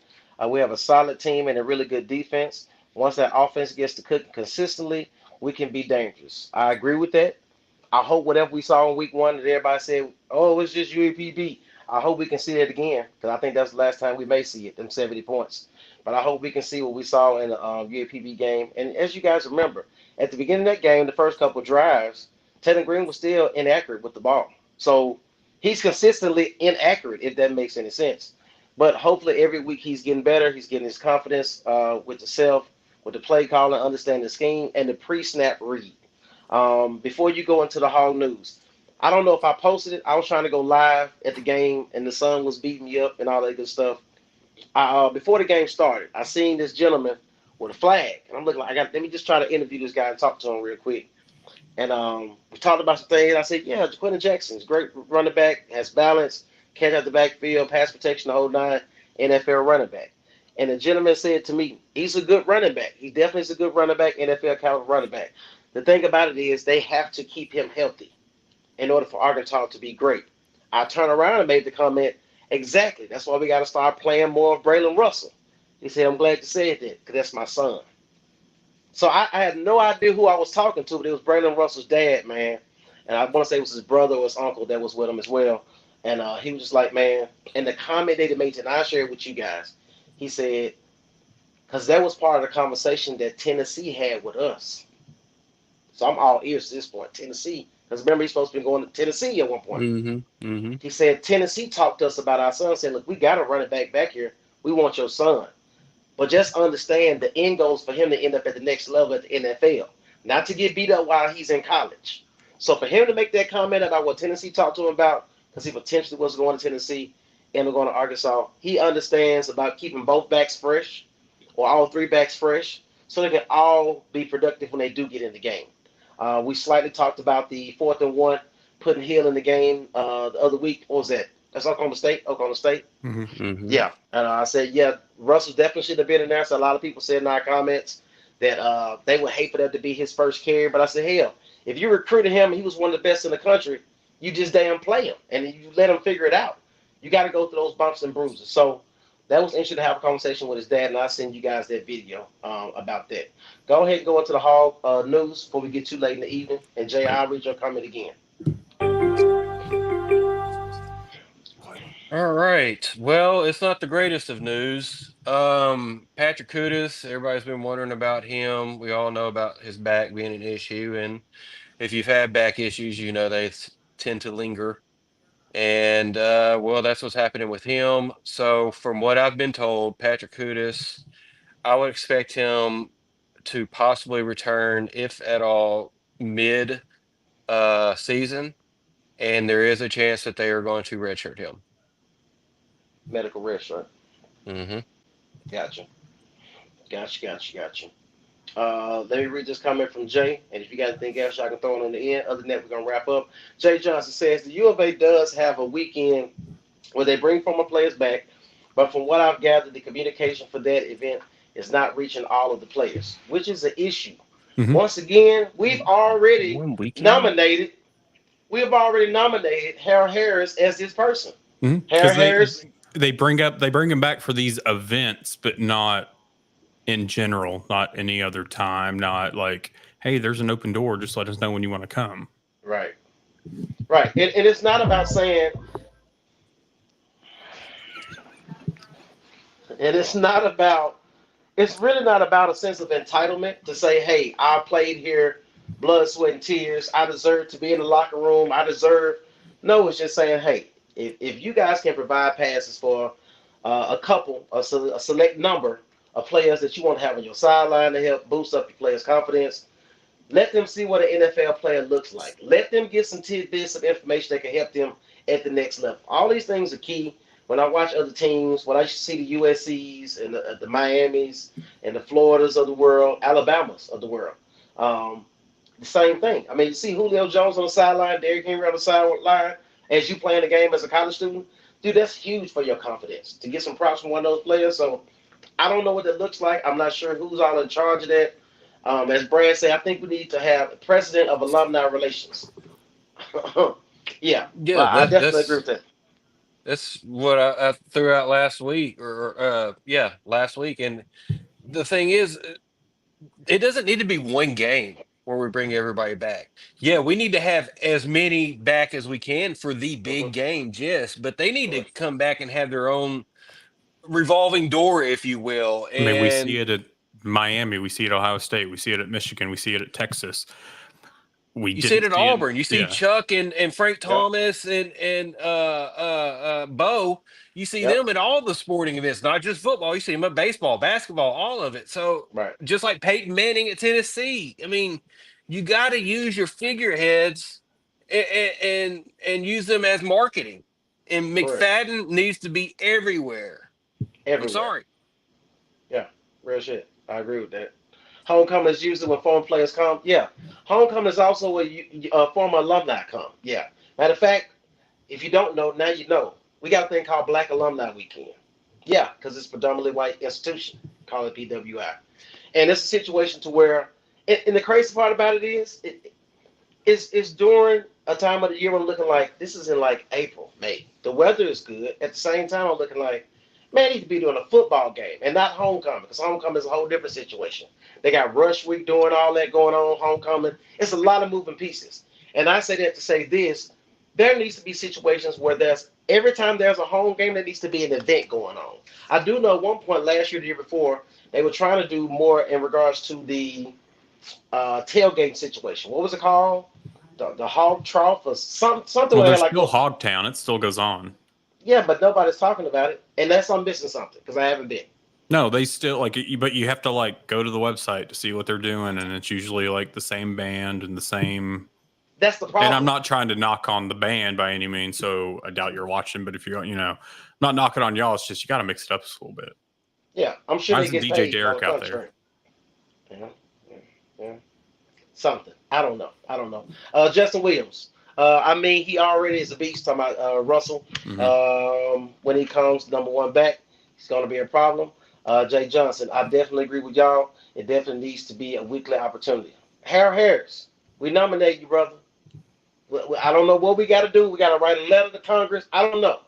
We have a solid team and a really good defense. Once that offense gets to cooking consistently, we can be dangerous. I agree with that. I hope whatever we saw in week 1 that everybody said, oh, it's just UAPB. I hope we can see that again, because I think that's the last time we may see it, them 70 points. But I hope we can see what we saw in the UAPB game. And as you guys remember, at the beginning of that game, the first couple of drives, Taylor Green was still inaccurate with the ball. So he's consistently inaccurate, if that makes any sense. But hopefully every week he's getting better. He's getting his confidence with the self, with the play calling, understanding the scheme, and the pre-snap read. Before you go into the Hog news, I don't know if I posted it. I was trying to go live at the game, and the sun was beating me up and all that good stuff. Before the game started, I seen this gentleman with a flag, and I'm looking like let me just try to interview this guy and talk to him real quick. And we talked about some things. I said, yeah, Quentin Jackson's great running back, has balance, catch out the backfield, pass protection, the whole nine, NFL running back. And the gentleman said to me, he's a good running back. He definitely is a good running back, NFL caliber running back. The thing about it is they have to keep him healthy in order for Arkansas to be great. I turned around and made the comment, exactly. That's why we got to start playing more of Braylon Russell. He said, I'm glad you said that because that's my son. So I had no idea who I was talking to, but it was Braylon Russell's dad, man. And I want to say it was his brother or his uncle that was with him as well. And he was just like, man, and the comment that he made, and I shared with you guys, he said, because that was part of the conversation that Tennessee had with us. So I'm all ears at this point. Tennessee, because remember, he's supposed to be going to Tennessee at one point. He said, Tennessee talked to us about our son, saying, look, we got to run it back here. We want your son. But just understand the end goal is for him to end up at the next level at the NFL, not to get beat up while he's in college. So for him to make that comment about what Tennessee talked to him about, because he potentially was going to Tennessee and going to Arkansas, he understands about keeping both backs fresh or all three backs fresh so they can all be productive when they do get in the game. We slightly talked about the 4th and 1, putting Hill in the game the other week. What was that? That's Oklahoma State. Yeah. And I said, yeah, Russell definitely should have been in there. So a lot of people said in our comments that they would hate for that to be his first carry. But I said, hell, if you recruited him, he was one of the best in the country, you just damn play him and you let him figure it out. You got to go through those bumps and bruises. So that was interesting to have a conversation with his dad, and I'll send you guys that video about that. Go ahead and go into the Hog news before we get too late in the evening. And Jay, I'll read your comment again. All right. Well, it's not the greatest of news. Patrick Kudus, everybody's been wondering about him. We all know about his back being an issue, and if you've had back issues, you know they tend to linger. And well, that's what's happening with him. So, from what I've been told, Patrick Kudus, I would expect him to possibly return, if at all, mid season, and there is a chance that they are going to redshirt him. Medical red shirt. Mm-hmm. Gotcha. Let me read this comment from Jay, and if you got anything else, y'all can throw it on the end. Other than that, we're going to wrap up. Jay Johnson says, the U of A does have a weekend where they bring former players back, but from what I've gathered, the communication for that event is not reaching all of the players, which is an issue. Mm-hmm. Once again, we've already nominated Harold Harris as this person. Mm-hmm. Harold Harris. They bring him back for these events, but not in general, not any other time, not like, hey, there's an open door, just let us know when you want to come. Right. And it's not about saying, it's really not about a sense of entitlement to say, hey, I played here, blood, sweat, and tears. I deserve to be in the locker room. No, it's just saying, hey, if you guys can provide passes for a select number of players that you want to have on your sideline to help boost up your players' confidence, let them see what an NFL player looks like. Let them get some tidbits of information that can help them at the next level. All these things are key. When I watch other teams, when I see the USCs and the Miamis and the Floridas of the world, Alabamas of the world, the same thing. I mean, you see Julio Jones on the sideline, Derrick Henry on the sideline, as you playing the game as a college student, dude, that's huge for your confidence to get some props from one of those players. So I don't know what that looks like. I'm not sure who's all in charge of that. As Brad said, I think we need to have a president of alumni relations. Yeah, I definitely agree with that. That's what I threw out last week, last week. And the thing is, it doesn't need to be one game where we bring everybody back. Yeah, we need to have as many back as we can for the big games, yes, but they need to come back and have their own revolving door, if you will. And I mean, we see it at Miami, we see it at Ohio State, we see it at Michigan, we see it at Texas. You see it at Auburn. You see Chuck and Frank Thomas and Bo. You see them at all the sporting events, not just football. You see them at baseball, basketball, all of it. So just like Peyton Manning at Tennessee. I mean, you got to use your figureheads and use them as marketing. And Correct. McFadden needs to be everywhere. I'm Everywhere. sorry. Yeah, real shit. I agree with that. Homecoming is usually when former players come. Yeah. Homecoming is also when former alumni come. Yeah. Matter of fact, if you don't know, now you know. We got a thing called Black Alumni Weekend. Yeah, because it's predominantly white institution. Call it PWI. And it's a situation to where, and the crazy part about it is, it's during a time of the year when I'm looking like this is in like April, May. The weather is good. At the same time, I'm looking like, man, I need to be doing a football game and not homecoming because homecoming is a whole different situation. They got rush week doing all that going on, homecoming. It's a lot of moving pieces. And I say that to say this, there needs to be situations where every time there's a home game, there needs to be an event going on. I do know at one point last year, the year before, they were trying to do more in regards to the tailgate situation. What was it called? The hog trough or something Well, like that. there's Like, still Hogtown. It still goes on. yeah, but nobody's talking about it, and that's I'm missing something because I haven't been. No, they still but you have to go to the website to see what they're doing, and it's usually like the same band and the same. That's the And I'm problem. not trying to knock on the band by any means, so I doubt you're watching. But if you're, not knocking on y'all, it's just you got to mix it up a little bit. Yeah, I'm sure Why they isn't get DJ paid on Derek the out contract. there? Yeah. Something. I don't know. Justin Williams. I mean, he already is a beast. Talking about Russell. When he comes number one back, he's going to be a problem. Jay Johnson. I definitely agree with y'all. It definitely needs to be a weekly opportunity. Harold Harris. We nominate you, brother. I don't know what we got to do. We got to write a letter to Congress. I don't know.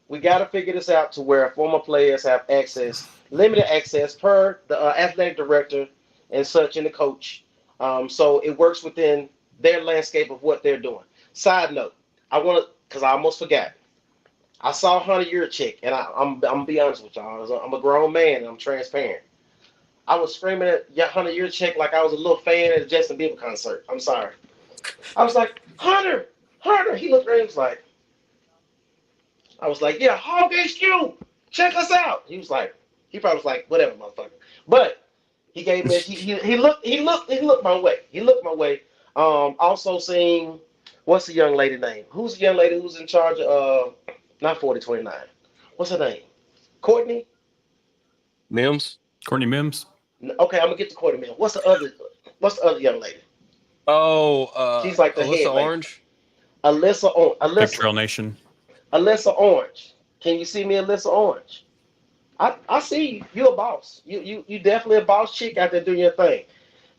We got to figure this out to where former players have access, limited access per the athletic director and such and the coach. So it works within their landscape of what they're doing. Side note, I want to, because I almost forgot. I saw Hunter Yurchek, and I'm gonna be honest with y'all. I'm a grown man, and I'm transparent. I was screaming at Hunter Yurchek like I was a little fan at a Justin Bieber concert. I'm sorry. I was like, Hunter, Hunter. He looked at me, he was like, I was like, yeah, Hog HQ, check us out. He probably was like, whatever, motherfucker. But he gave me, he looked my way. He looked my way. Also seeing, what's the young lady name? Who's the young lady who's in charge of, not 4029? What's her name? Courtney? Mims. Courtney Mims. Okay, I'm gonna get to Courtney Mims. What's the other young lady? Oh, She's like the Alyssa head lady. Orange. Big Trail Nation. Alyssa Orange. Can you see me, Alyssa Orange? I see you. You a boss. You definitely a boss chick out there doing your thing.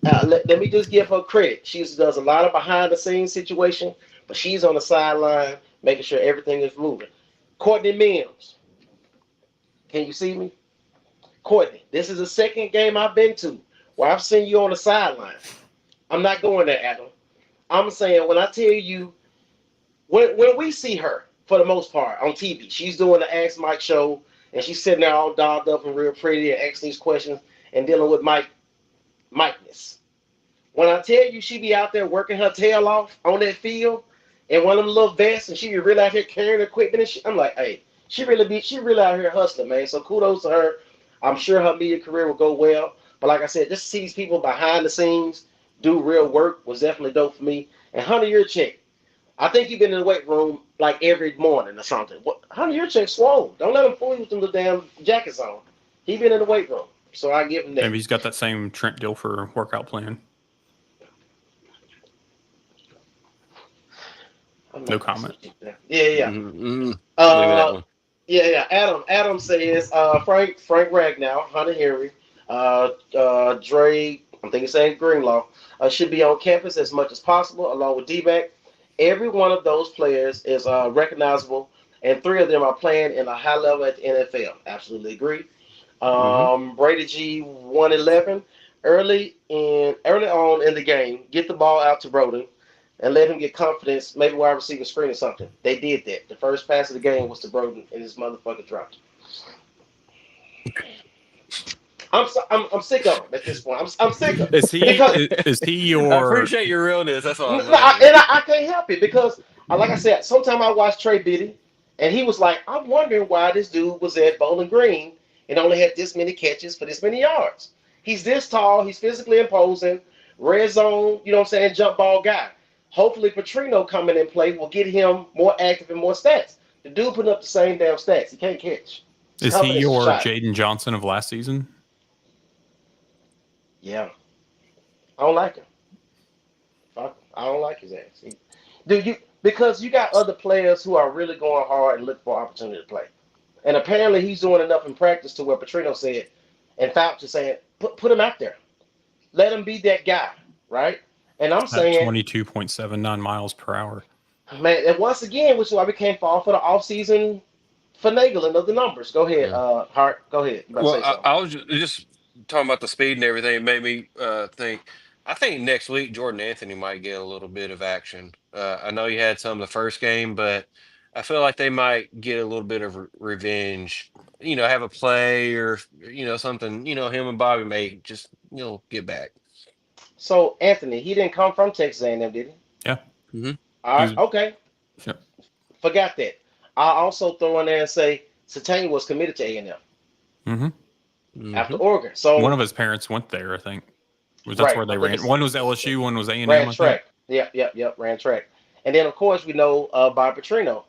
Let me just give her credit. She does a lot of behind the scenes situation, but she's on the sideline making sure everything is moving. Courtney Mims. Can you see me? Courtney, this is the second game I've been to where I've seen you on the sideline. I'm not going there, Adam. I'm saying when I tell you, when we see her, for the most part, on TV, she's doing the Ask Mike show, and she's sitting there all dolled up and real pretty and asking these questions and dealing with Mike-ness. When I tell you she be out there working her tail off on that field and one of them little vests, and she be really out here carrying equipment and shit, I'm like, hey, she really out here hustling, man. So kudos to her. I'm sure her media career will go well. But like I said, just to see these people behind the scenes do real work was definitely dope for me. And Hunter, you're a chick. I think you've been in the weight room like every morning or something. Hunter, your chick swole. Don't let him fool you with them little damn jackets on. He been in the weight room, so I give him that. Maybe he's got that same Trent Dilfer workout plan. No comment. Yeah. Mm-hmm. Look at that one. Yeah. Adam says Frank Ragnow, Hunter Henry, Dre. I'm thinking saying Greenlaw should be on campus as much as possible, along with D-back. Every one of those players is recognizable, and 3 of them are playing in a high level at the NFL. Absolutely agree. Brady G 111 early on in the game, get the ball out to Roden and let him get confidence. Maybe wide receiver screen or something. They did that. The first pass of the game was to Roden, and his motherfucker dropped. I'm sick of him at this point. I'm sick of him. Is he your? I appreciate your realness. That's all. I can't help it because, like I said, sometimes I watch Trey Biddy, and he was like, I'm wondering why this dude was at Bowling Green and only had this many catches for this many yards. He's this tall. He's physically imposing, red zone, you know what I'm saying, jump ball guy. Hopefully Petrino coming in play will get him more active and more stats. The dude putting up the same damn stats. He can't catch. His Is he confidence is your shot. Jaden Johnson of last season? Yeah. I don't like him. I don't like his ass. Because you got other players who are really going hard and look for opportunity to play. And apparently he's doing enough in practice to where Petrino said, and Fauci saying, put him out there. Let him be that guy, right? And I'm At saying 22.79 miles per hour. man, and once again, which is why we can't fall for the offseason finagling of the numbers. Go ahead, Yeah. Hart. Go ahead. You about to Well, say something? I was just talking about the speed and everything. It made me think. I think next week Jordan Anthony might get a little bit of action. I know he had some the first game, but I feel like they might get a little bit of revenge. Have a play or something. Him and Bobby may just get back. So Anthony, he didn't come from Texas A&M, did he? Yeah. Mm-hmm. All right, okay. Yep. Forgot that. I also throw in there and say Tame was committed to A&M after Oregon. So One of his parents went there, I think. That's right, where they I think ran. One was LSU, one was A&M, ran I think. track. Yep, ran track. And then of course we know Bob Petrino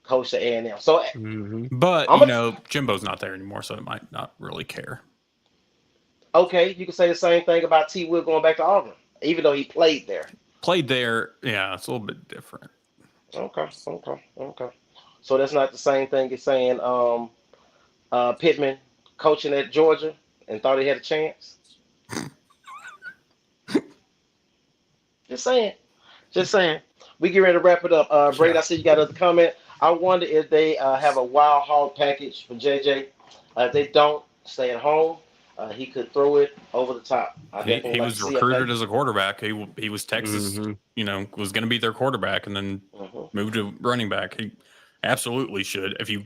coached at A&M. So But, Jimbo's not there anymore, so it might not really care. okay, you can say the same thing about T. Will going back to Auburn, even though he played there. Played there, yeah, it's a little bit different. Okay. So that's not the same thing as saying Pittman coaching at Georgia and thought he had a chance. Just saying. We get ready to wrap it up. Braid, I see you got another comment. I wonder if they have a wild hog package for JJ. If they don't, stay at home. He could throw it over the top. He was recruited as a quarterback. He was Texas, was going to be their quarterback, and then moved to running back. He absolutely should. If you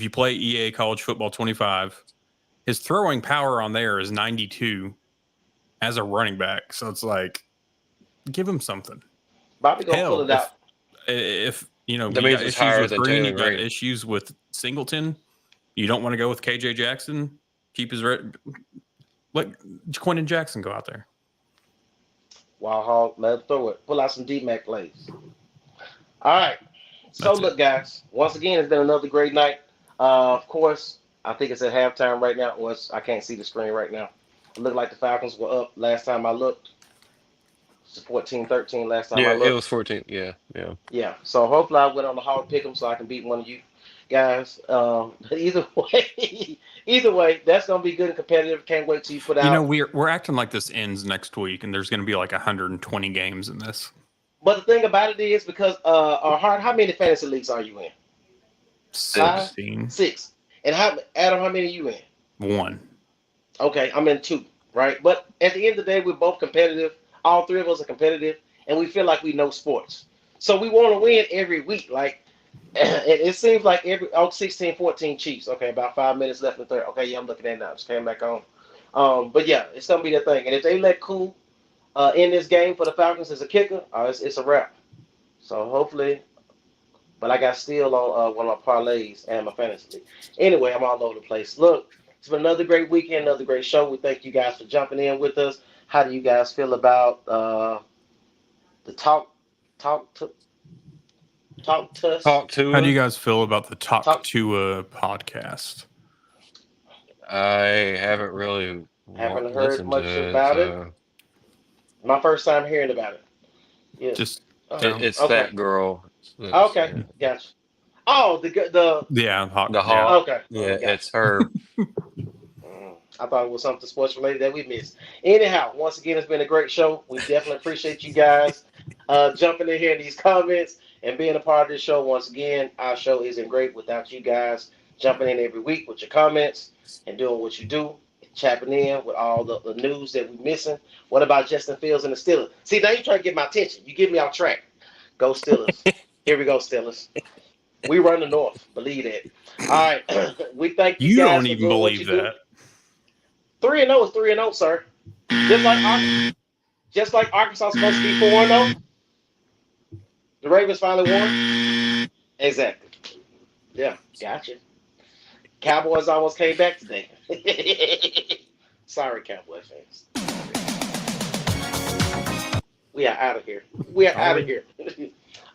play EA College Football 25, his throwing power on there is 92 as a running back. So it's like, give him something. Bobby gonna pull it out. If you that got means it's issues higher with than Green, Taylor you got Green. issues with Singleton, you don't want to go with KJ Jackson. Keep his let Quentin Jackson go out there. Wild hog, let him throw it. Pull out some D-Mac plays. All right. So That's look, it. guys. Once again, it's been another great night. Of course, I think it's at halftime right now. I can't see the screen right now. It looked like the Falcons were up last time I looked. It's 14-13 last time I Yeah, it looked. was 14. Yeah. Yeah. So hopefully I went on the hog pick 'em so I can beat one of you guys. Either way, that's gonna be good and competitive. Can't wait till you put out. We're acting like this ends next week, and there's going to be like 120 games in this. But the thing about it is because Hart, how many fantasy leagues are you in? 16. 6. And Adam, how many are you in? 1. Okay, I'm in 2, right? But at the end of the day, we're both competitive. All three of us are competitive, and we feel like we know sports. So we want to win every week. Like, it seems like 16-14 Chiefs. Okay, about 5 minutes left in the third. Okay, yeah, I'm looking at it now. Just came back on. But yeah, it's gonna be that thing. And if they let Cool in this game for the Falcons as a kicker, it's a wrap. So hopefully, but I got still on one of my parlays and my fantasy league. Anyway, I'm all over the place. Look, it's been another great weekend, another great show. We thank you guys for jumping in with us. How do you guys feel about the talk to us? Talk to How do us. you guys feel about the Talk to a podcast? I haven't really Haven't heard listened much to about it. so My first time hearing about it. Yeah. Just it's okay. that girl. Okay, gotcha. Oh, the yeah, The Hawk. okay. Yeah, Gotcha. it's her. I thought it was something sports related that we missed. Anyhow, once again, it's been a great show. We definitely appreciate you guys jumping in here in these comments and being a part of this show. Once again, our show isn't great without you guys jumping in every week with your comments and doing what you do, chapping in with all the news that we're missing. What about Justin Fields and the Steelers? See, now you're trying to get my attention. You get me off track. Go Steelers. Here we go, Steelers. We run the North. Believe that. All right. We thank you guys. You don't even believe that. 3-0 is 3-0, sir. Just like Arkansas is supposed to be 4-0. The Ravens finally won. Exactly. Yeah, gotcha. Cowboys almost came back today. Sorry, Cowboy fans. We are out of here. We are out of here.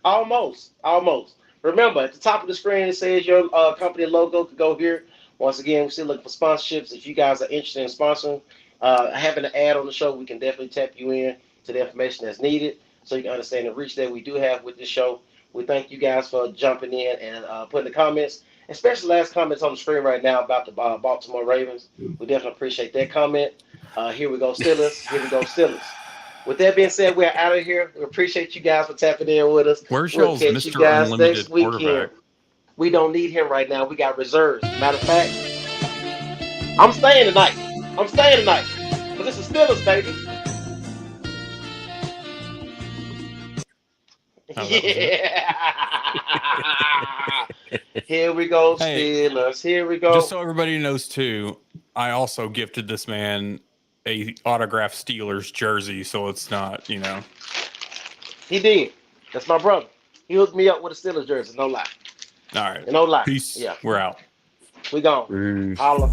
Almost. Almost. Remember, at the top of the screen, it says your company logo could go here. Once again, we're still looking for sponsorships. If you guys are interested in sponsoring, having an ad on the show, we can definitely tap you in to the information that's needed so you can understand the reach that we do have with this show. We thank you guys for jumping in and putting the comments, especially last comments on the screen right now about the Baltimore Ravens. We definitely appreciate that comment. Here we go, Steelers. Here we go, Steelers. With that being said, we're out of here. We appreciate you guys for tapping in with us. Where's We'll y'all's catch you Mr. guys Unlimited next weekend. quarterback? We don't need him right now. We got reserves. Matter of fact, I'm staying tonight. I'm staying tonight. But this is Steelers, baby. Yeah. Here we go, Steelers. Here we go. Just so everybody knows, too, I also gifted this man a autographed Steelers jersey, so it's not, you know. He did. That's my brother. He hooked me up with a Steelers jersey. No lie. All right. No lie. Peace. Yeah. We're out. We gone. Holla.